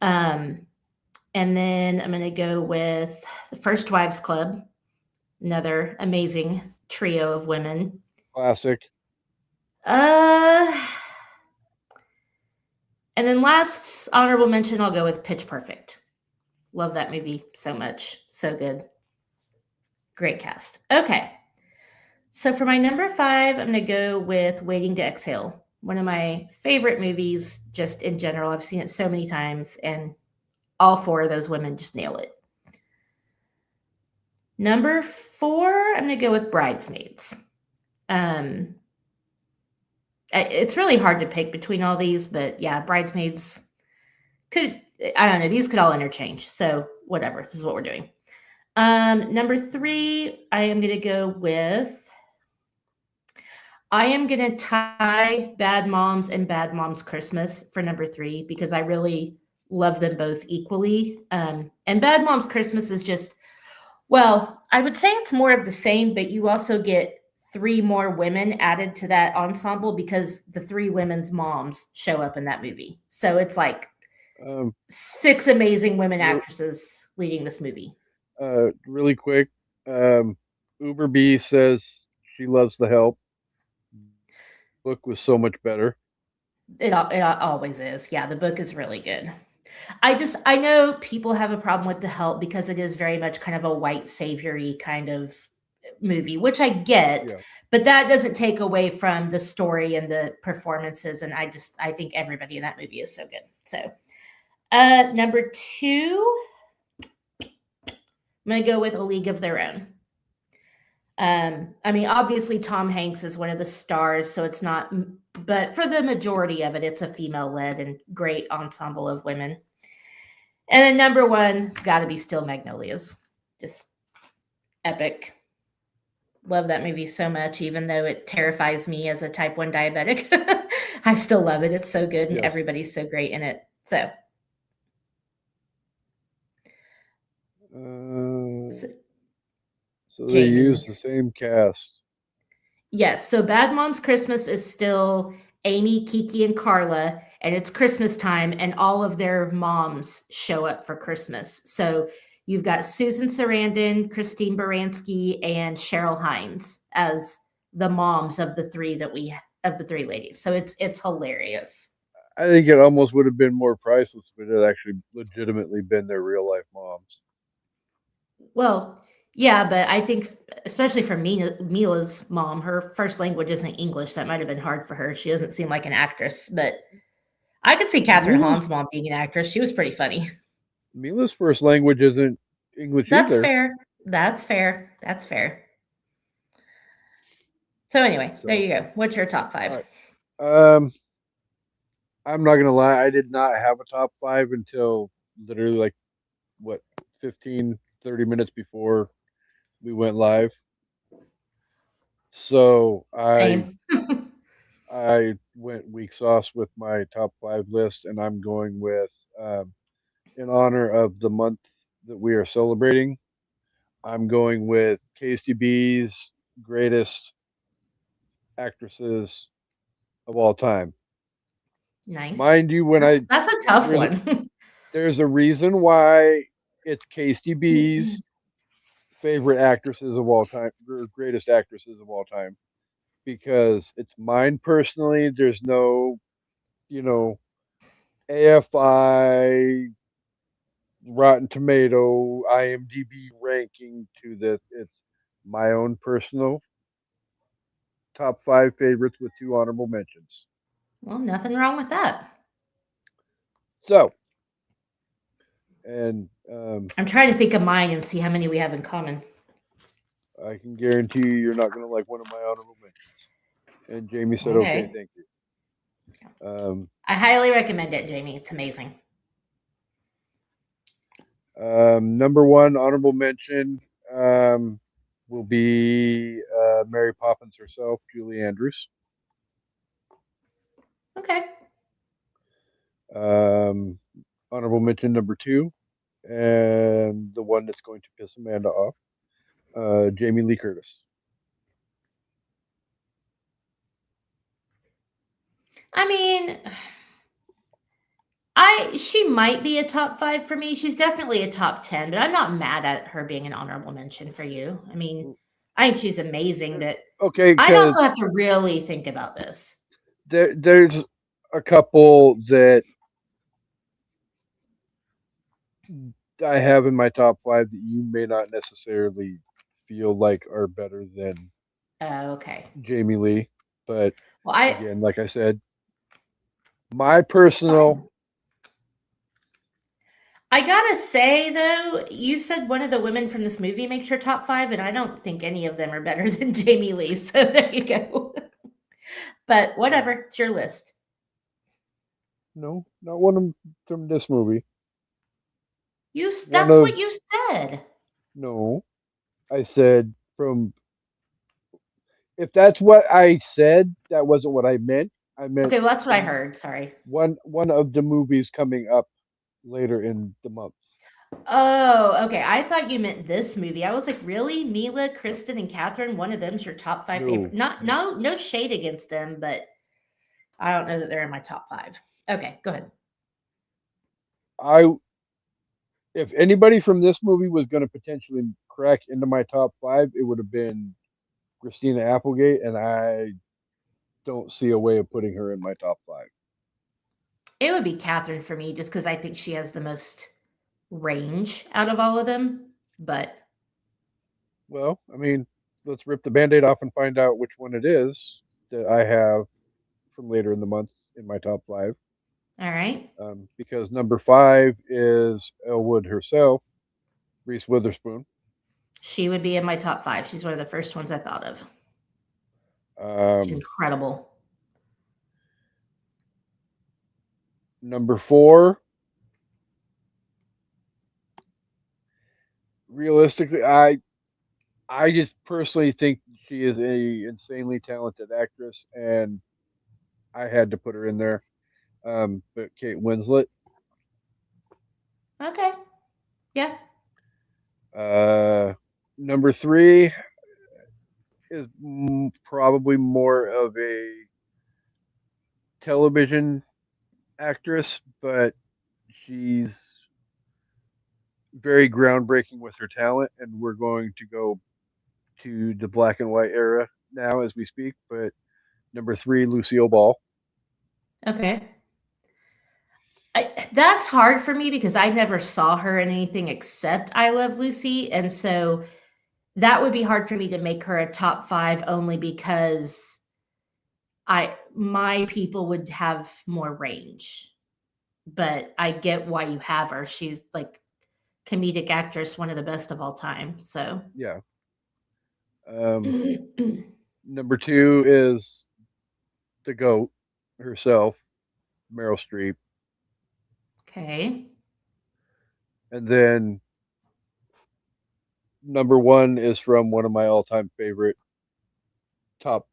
and then I'm going to go with The First Wives Club, another amazing trio of women. Classic. And then last honorable mention, I'll go with Pitch Perfect. Love that movie so much. So good. Great cast. Okay. So for my number 5, I'm going to go with Waiting to Exhale. One of my favorite movies, just in general. I've seen it so many times, and all 4 of those women just nail it. Number 4, I'm going to go with Bridesmaids. It's really hard to pick between all these, but yeah, Bridesmaids I don't know, these could all interchange. So whatever, this is what we're doing. Number 3, I am going to tie Bad Moms and Bad Moms Christmas for number 3 because I really love them both equally. And Bad Moms Christmas is just, well, I would say it's more of the same, but you also get 3 more women added to that ensemble because the 3 women's moms show up in that movie. So it's like 6 amazing women actresses leading this movie. Really quick, Uber B says she loves The Help. Book was so much better. It always is. Yeah, the book is really good. I know people have a problem with The Help because it is very much kind of a white saviory kind of movie, which I get, but that doesn't take away from the story and the performances. And I think everybody in that movie is so good. So number 2, I'm going to go with A League of Their Own. I mean, obviously Tom Hanks is one of the stars, so it's not, but for the majority of it, it's a female-led and great ensemble of women. And then number 1, got to be still Magnolias. Just epic. Love that movie so much, even though it terrifies me as a type 1 diabetic. I still love it. It's so good, and everybody's so great in it. So they use the same cast. Yes. So Bad Moms Christmas is still Amy, Kiki, and Carla, and it's Christmas time, and all of their moms show up for Christmas. So you've got Susan Sarandon, Christine Baranski, and Cheryl Hines as the moms of the 3 ladies. So it's hilarious. I think it almost would have been more priceless if it had actually legitimately been their real life moms. Well, yeah, but I think especially for Mila's mom, her first language isn't English. That might have been hard for her. She doesn't seem like an actress, but I could see Catherine Hahn's mom being an actress. She was pretty funny. Mila's first language isn't English either. That's fair. So anyway, there you go. What's your top 5? Right. I'm not gonna lie, I did not have a top 5 until literally 15, 30 minutes before we went live. So I went weak sauce with my top 5 list, and I'm going with in honor of the month that we are celebrating, I'm going with KSTB's greatest actresses of all time. Nice. Mind you, that's a tough one. There's a reason why it's KSTB's favorite actresses of all time, or greatest actresses of all time, because it's mine personally. There's no, you know, AFI, Rotten Tomato, IMDb ranking to this. It's my own personal top 5 favorites with 2 honorable mentions. Well, nothing wrong with that. So, and I'm trying to think of mine and see how many we have in common. I can guarantee you're not going to like one of my honorable mentions. And Jamie said, okay, Okay. thank you. I highly recommend it, Jamie. It's amazing. Number one honorable mention will be Mary Poppins herself, Julie Andrews. Okay. Honorable mention number 2, and the one that's going to piss Amanda off, Jamie Lee Curtis. I mean, she might be a top 5 for me. She's definitely a top 10, but I'm not mad at her being an honorable mention for you. I mean, I think she's amazing, but Okay, I'd also have to really think about this. There's a couple that I have in my top 5 that you may not necessarily feel like are better than Okay. Jamie Lee, but Well, again, like I said, my personal. I gotta say though, you said one of the women from this movie makes your top 5, and I don't think any of them are better than Jamie Lee. So there you go. But whatever, it's your list. No, not one of them from this movie. That's what you said. No, I said from. If that's what I said, that wasn't what I meant. I meant. Okay, well, that's what I heard. Sorry. One of the movies coming up later in the month. Oh, okay. I thought you meant this movie. I was like, really? Mila, Kristen, and Catherine, one of them's your top 5 favorite. No shade against them, but I don't know that they're in my top 5. Okay, go ahead. If anybody from this movie was going to potentially crack into my top 5, it would have been Christina Applegate, and I don't see a way of putting her in my top 5. It would be Catherine for me, just because I think she has the most range out of all of them. But well, I mean, let's rip the Band-Aid off and find out which one it is that I have from later in the month in my top 5. All right. Because number 5 is Elwood herself, Reese Witherspoon. She would be in my top 5. She's one of the first ones I thought of. She's incredible. Number 4, realistically, I just personally think she is a insanely talented actress, and I had to put her in there. But Kate Winslet. Okay. Yeah. Number 3 is probably more of a television actress, but she's very groundbreaking with her talent, and we're going to go to the black and white era now as we speak. But number 3, Lucille Ball. Okay. That's hard for me because I never saw her in anything except I Love Lucy, and so that would be hard for me to make her a top 5 only because my people would have more range. But I get why you have her. She's like comedic actress, one of the best of all time. So yeah. Number 2 is the GOAT herself, Meryl Streep. Okay. And then number 1 is from one of my all-time favorite top.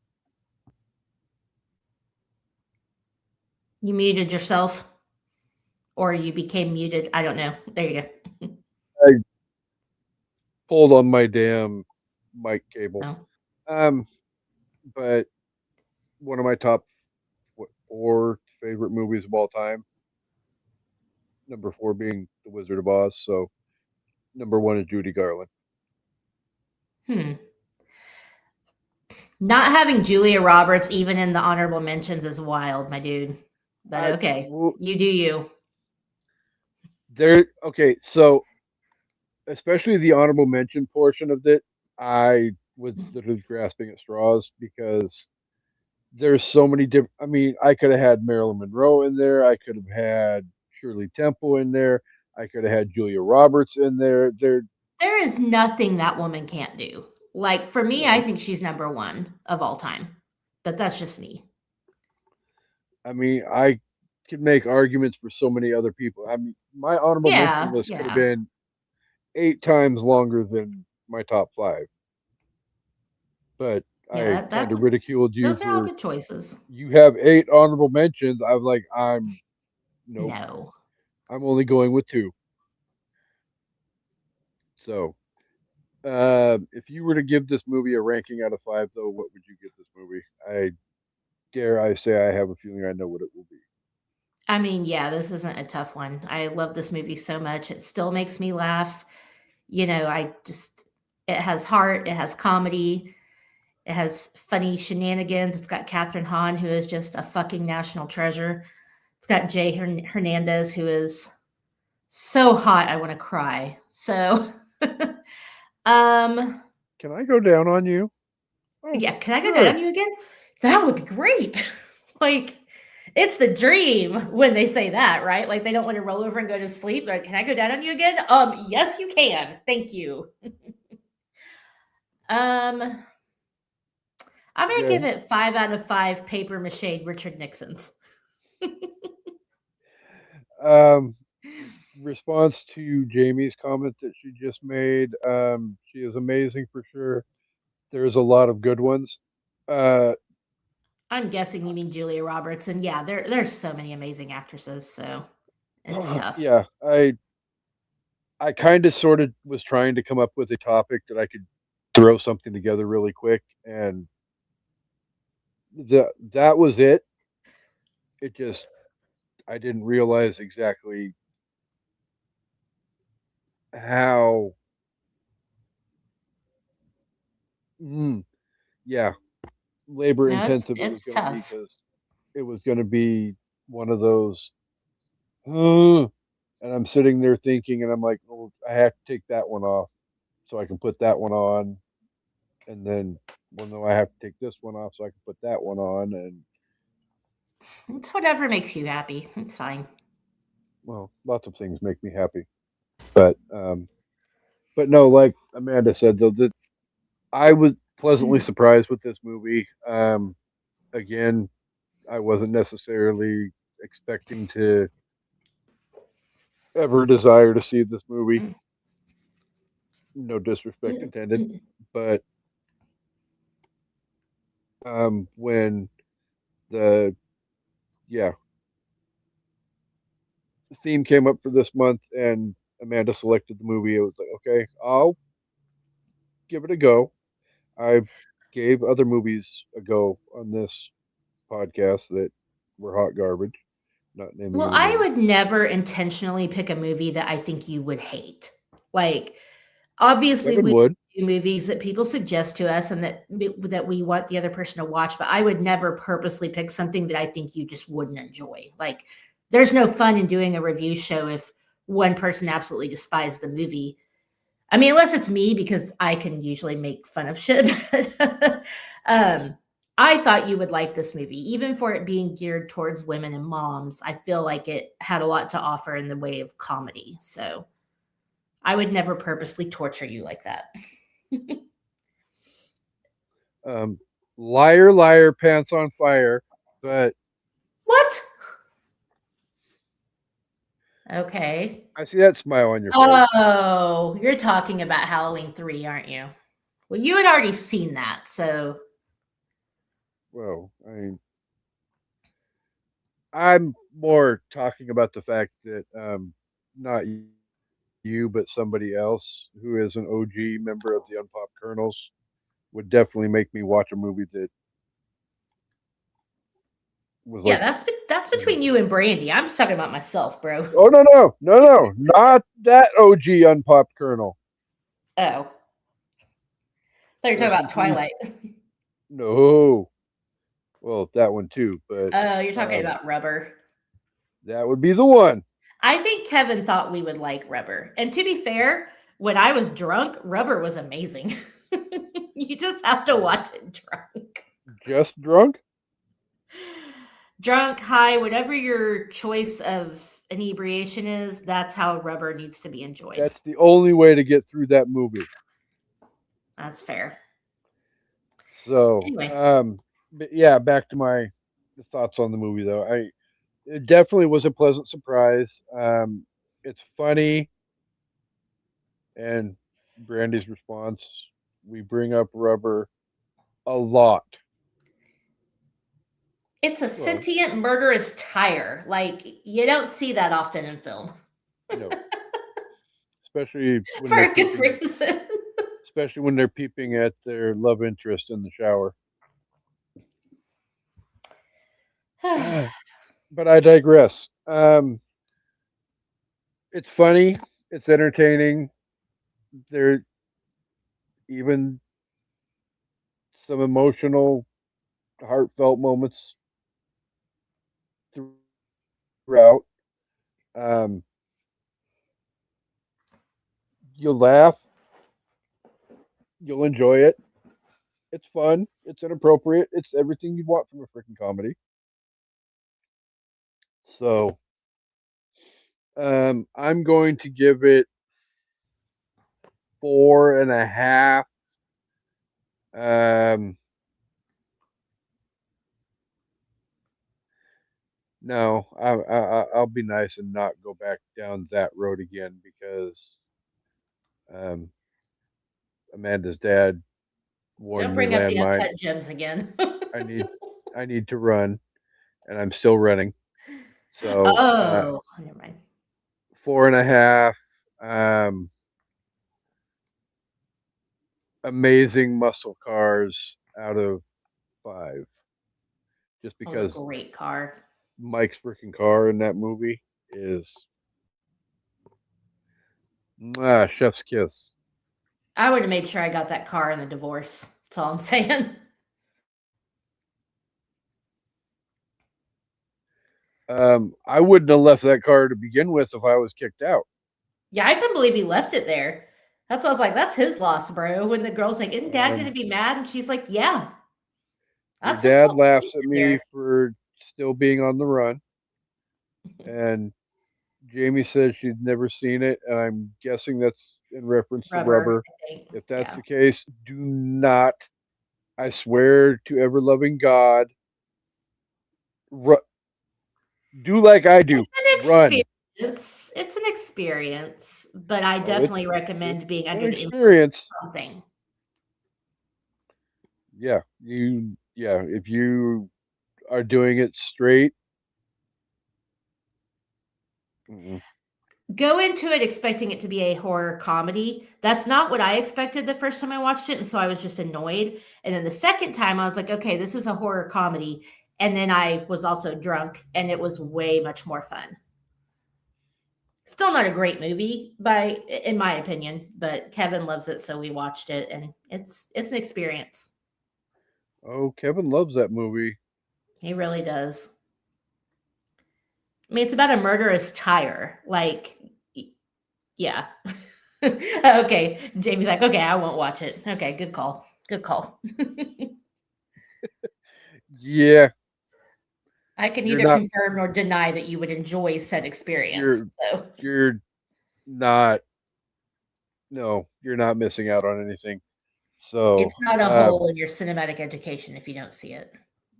You muted yourself or you became muted. I don't know. There you go. I pulled on my damn mic cable. Oh. But one of my top 4 favorite movies of all time. Number 4 being The Wizard of Oz. So number 1 is Judy Garland. Not having Julia Roberts even in the honorable mentions is wild, my dude. But okay, well, you do you. okay, so especially the honorable mention portion of it, I was literally grasping at straws because there's so many different. I mean, I could have had Marilyn Monroe in there. I could have had Shirley Temple in there. I could have had Julia Roberts in there. There is nothing that woman can't do. Like for me, I No, think she's number one of all time. But that's just me. I mean, I could make arguments for so many other people. I mean, my honorable mention Yeah, list could have yeah. been 8 times longer than my top 5. But Yeah, I kind that's of ridiculed you those are all for good choices. you have 8 honorable mentions. I was like, nope. No. I'm only going with 2. So, if you were to give this movie a ranking out of 5, though, what would you give this movie? I dare I say I have a feeling I know what it will be. I mean, yeah, this isn't a tough one. I love this movie so much. It still makes me laugh. It has heart, it has comedy, it has funny shenanigans. It's got Catherine Hahn, who is just a fucking national treasure. It's got Jay Hernandez, who is so hot, I want to cry. So, um, Can I go down on you? Oh, yeah, can I go sure. down on you again? That would be great. Like, it's the dream when they say that, right? Like they don't want to roll over and go to sleep. Like, can I go down on you again? Yes, you can. Thank you. I'm gonna give Okay. it 5 out of 5 paper mache Richard Nixons. Response to Jamie's comment that she just made. She is amazing for sure. There's a lot of good ones. I'm guessing you mean Julia Roberts, and yeah, there's so many amazing actresses, so it's tough. Yeah, I kind of sort of was trying to come up with a topic that I could throw something together really quick, and that was it. It just I didn't realize exactly how. Yeah, labor No, intensive it was it's going to be tough. because it was going to be one of those. And I'm sitting there thinking, and I'm like, well, I have to take that one off so I can put that one on, and then, well, no, I have to take this one off so I can put that one on, and It's whatever makes you happy. It's fine. well, lots of things make me happy, but no, like Amanda said, though, that I was pleasantly surprised with this movie. Again, I wasn't necessarily expecting to ever desire to see this movie. No disrespect intended, but when the yeah the theme came up for this month and Amanda selected the movie, it was like, okay, I'll give it a go. I gave other movies a go on this podcast that were hot garbage. Not naming Well, any I names. would never intentionally pick a movie that I think you would hate. Like, obviously, Kevin we would. do movies that people suggest to us and that we want the other person to watch, but I would never purposely pick something that I think you just wouldn't enjoy. Like, there's no fun in doing a review show if one person absolutely despises the movie. I mean, unless it's me, because I can usually make fun of shit. I thought you would like this movie, even for it being geared towards women and moms. I feel like it had a lot to offer in the way of comedy. So I would never purposely torture you like that. Liar, liar, pants on fire. But What? Okay. I see that smile on your face. Oh, you're talking about Halloween 3, aren't you? Well, you had already seen that, so Well, I mean, I'm more talking about the fact that not you, but somebody else who is an OG member of the Unpop Colonels would definitely make me watch a movie that was yeah, like, that's between you and Brandy. I'm just talking about myself, bro. oh no, not that OG Unpop Colonel. Oh. thought you were Rest talking in about peace. Twilight. No. Well, that one too, but Oh, you're talking about Rubber. that would be the one. I think Kevin thought we would like Rubber. And to be fair, when I was drunk, Rubber was amazing. You just have to watch it drunk. Just drunk? Drunk, high, whatever your choice of inebriation is, that's how Rubber needs to be enjoyed. That's the only way to get through that movie. That's fair. So, Anyway. but yeah, back to my thoughts on the movie though. It definitely was a pleasant surprise. It's funny, and Brandy's response, we bring up Rubber a lot. It's a Well, sentient, murderous tire. Like, you don't see that often in film. no, especially when For they're a good peeping, reason. especially when they're peeping at their love interest in the shower. But I digress. It's funny. It's entertaining. There even some emotional, heartfelt moments throughout. Um, you'll laugh. You'll enjoy it. It's fun. It's inappropriate. It's everything you want from a freaking comedy. So, I'm going to give it 4.5. Um, no, I'll be nice and not go back down that road again because um, Amanda's dad warned Don't me bring up the landmine. uncut gems again. I need I need to run, and I'm still running. So Oh, never mind. 4.5. Amazing muscle cars out of 5. Just That was a because great car. Mike's freaking car in that movie is chef's kiss. I would have made sure I got that car in the divorce. That's all I'm saying. I wouldn't have left that car to begin with if I was kicked out. Yeah, I couldn't believe he left it there. That's why I was like, that's his loss, bro. When the girl's like, isn't dad gonna Um, be mad? And she's like, yeah, your that's his dad fault for laughs leaving at it me there. for still being on the run, and Jamie says she's never seen it, and I'm guessing that's in reference to Rubber, Rubber. I think. If that's Yeah. the case, do not, I swear to ever loving God, do like I do. It's an Run. experience. It's an experience, but I Oh, definitely it's recommend being an under the influence experience. of something. Yeah, if you are doing it straight, mm-mm. Go into it expecting it to be a horror comedy. That's not what I expected the first time I watched it, and so I was just annoyed. And then the second time I was like, okay, this is a horror comedy. And then I was also drunk, and it was way much more fun. Still not a great movie in my opinion, but Kevin loves it, so we watched it, and it's an experience. Oh, Kevin loves that movie. He really does. I mean, it's about a murderous tire. Like, yeah. Okay. Jamie's like, okay, I won't watch it. Okay, good call. Good call. Yeah, I can you're neither not confirm nor deny that you would enjoy said experience. you're So you're not no, you're not missing out on anything. So, it's not a hole in your cinematic education if you don't see it.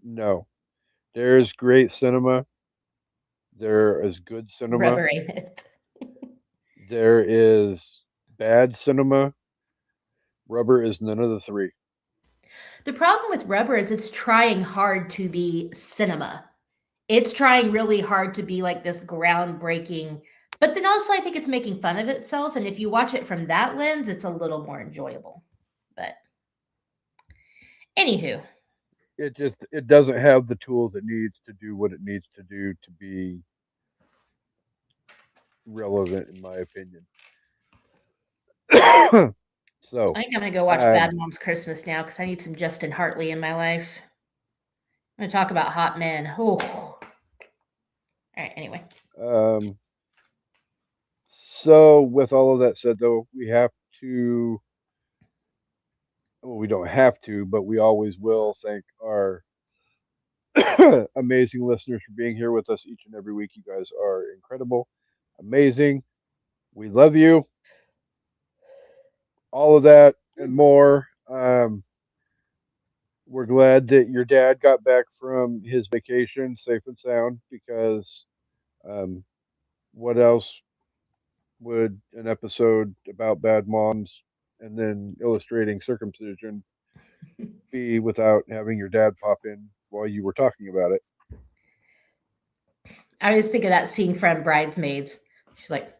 no. There's great cinema. There is good cinema. Rubber ain't it. There is bad cinema. Rubber is none of the three. The problem with Rubber is it's trying hard to be cinema. It's trying really hard to be like this groundbreaking, but then also I think it's making fun of itself. And if you watch it from that lens, it's a little more enjoyable. But anywho, It doesn't have the tools it needs to do what it needs to do to be relevant in my opinion. So I think I'm gonna go watch um, Bad Moms Christmas now because I need some Justin Hartley in my life. I'm gonna talk about hot men. Oh, all right. Anyway, um, so with all of that said, though, we have to. Well, we don't have to, but we always will thank our amazing listeners for being here with us each and every week. You guys are incredible, amazing. We love you. All of that and more. We're glad that your dad got back from his vacation safe and sound because um, what else would an episode about bad moms and then illustrating circumcision be without having your dad pop in while you were talking about it? I always think of that scene from Bridesmaids. She's like,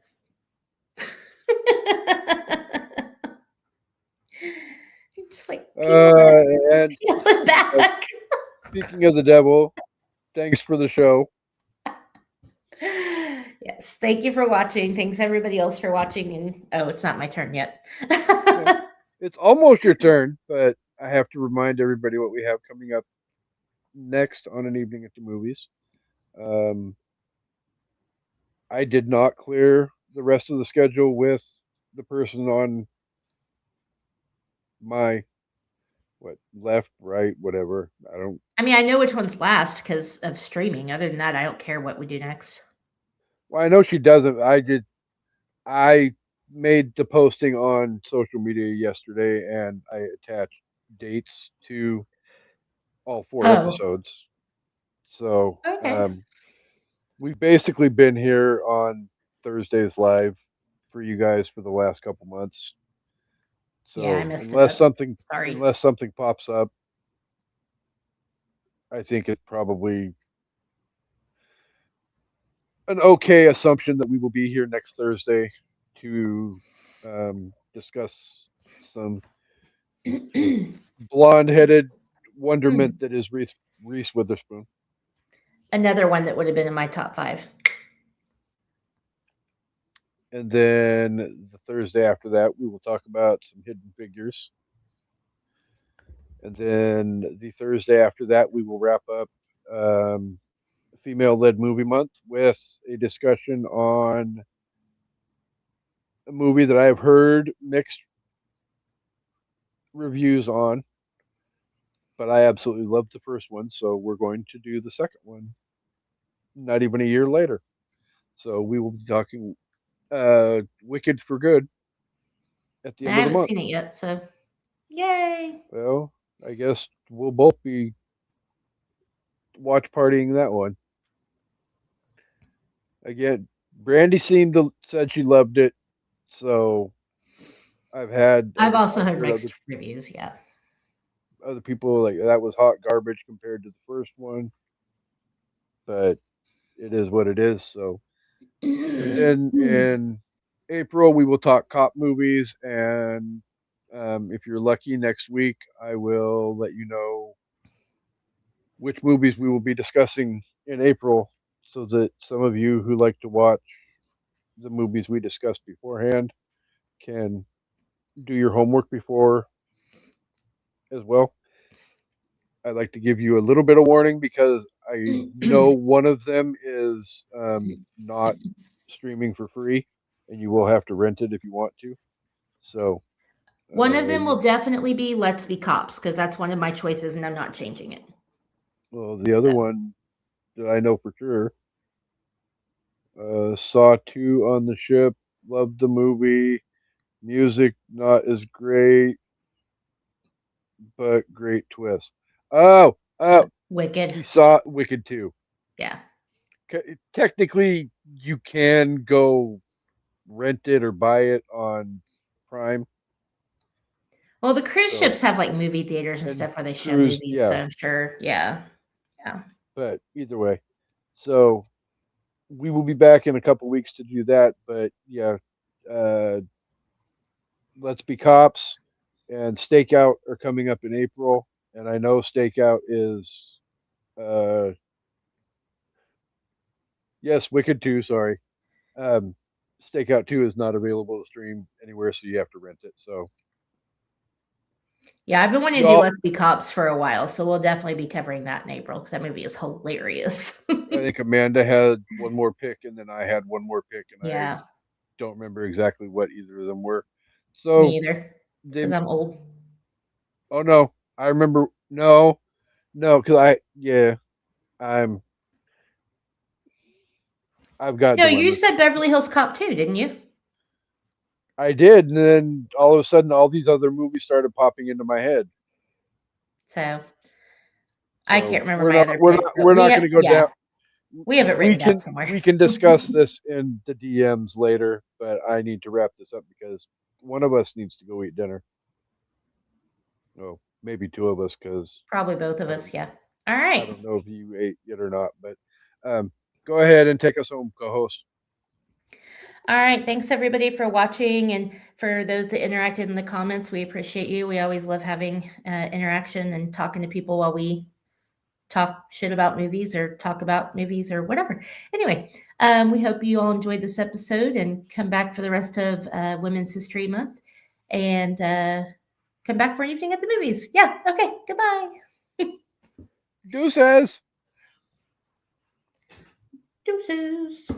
just like peel And it back. speaking of the devil, thanks for the show. Yes, thank you for watching. Thanks everybody else for watching. And oh, it's not my turn yet. No, it's almost your turn, but I have to remind everybody what we have coming up next on an evening at the movies. Um, I did not clear the rest of the schedule with the person on my left, right, whatever. I don't. I mean, I know which one's last because of streaming. Other than that, I don't care what we do next. Well, I know she doesn't. I made the posting on social media yesterday, and I attached dates to all four Oh, episodes. So okay. we've basically been here on Thursdays live for you guys for the last couple months. Yeah, I So messed it up. Sorry. unless something pops up, I think it's probably an okay assumption that we will be here next Thursday to discuss some blonde-headed wonderment that is Reese Witherspoon. Another one that would have been in my top 5. And then the Thursday after that, we will talk about some Hidden Figures. And then the Thursday after that, we will wrap up female-led movie month with a discussion on a movie that I have heard mixed reviews on, but I absolutely loved the first one, so we're going to do the second one not even a year later. So we will be talking Wicked for Good at the I end of the haven't month. seen it yet, so yay. Well, I guess we'll both be watch partying that one. Again, Brandy said she loved it, so I've also I've heard heard mixed reviews, yeah. other people like that was hot garbage compared to the first one, but it is what it is. So, and then in April we will talk cop movies, and if you're lucky, next week I will let you know which movies we will be discussing in April, so that some of you who like to watch the movies we discussed beforehand can do your homework before as well. I'd like to give you a little bit of warning because I know one of them is not streaming for free, and you will have to rent it if you want to. So, One of them will definitely be Let's Be Cops because that's one of my choices and I'm not changing it. well, the other one that I know for sure, Saw 2 on the ship, loved the movie, music not as great, but great twist. Oh, Wicked. we saw Wicked 2. Yeah. Technically, you can go rent it or buy it on Prime. Well, the cruise So, ships have like movie theaters and and stuff where they show cruise, movies, so yeah. I'm sure. Yeah. Yeah. But either way, so we will be back in a couple weeks to do that. But yeah, uh, Let's Be Cops and Stakeout are coming up in April, and I know Stakeout is uh, yes, Wicked 2. Sorry, um, Stakeout 2 is not available to stream anywhere, so you have to rent it. So Yeah, I've been wanting to do Well, Let's Be Cops for a while, so we'll definitely be covering that in April because that movie is hilarious. I think Amanda had one more pick, and then I had one more pick, and I Yeah, don't remember exactly what either of them were. me So either they, because I'm old. oh no, I remember. No, no, because I'm, I've got No, you dilemmas. said Beverly Hills Cop too, didn't you? I did, and then all of a sudden, all these other movies started popping into my head. So I So can't remember my other pick, but we're not going to go down. we have it written down somewhere. We can discuss this in the DMs later, but I need to wrap this up because one of us needs to go eat dinner. Oh, maybe two of us because Probably both of us. Yeah. All I right. don't know if you ate yet or not. But go ahead and take us home, co-host. All right. Thanks everybody for watching and for those that interacted in the comments. We appreciate you. We always love having interaction and talking to people while we talk shit about movies or talk about movies or whatever. Anyway, we hope you all enjoyed this episode and come back for the rest of Women's History Month and come back for an evening at the movies. Yeah. Okay. Goodbye. Deuces. Deuces.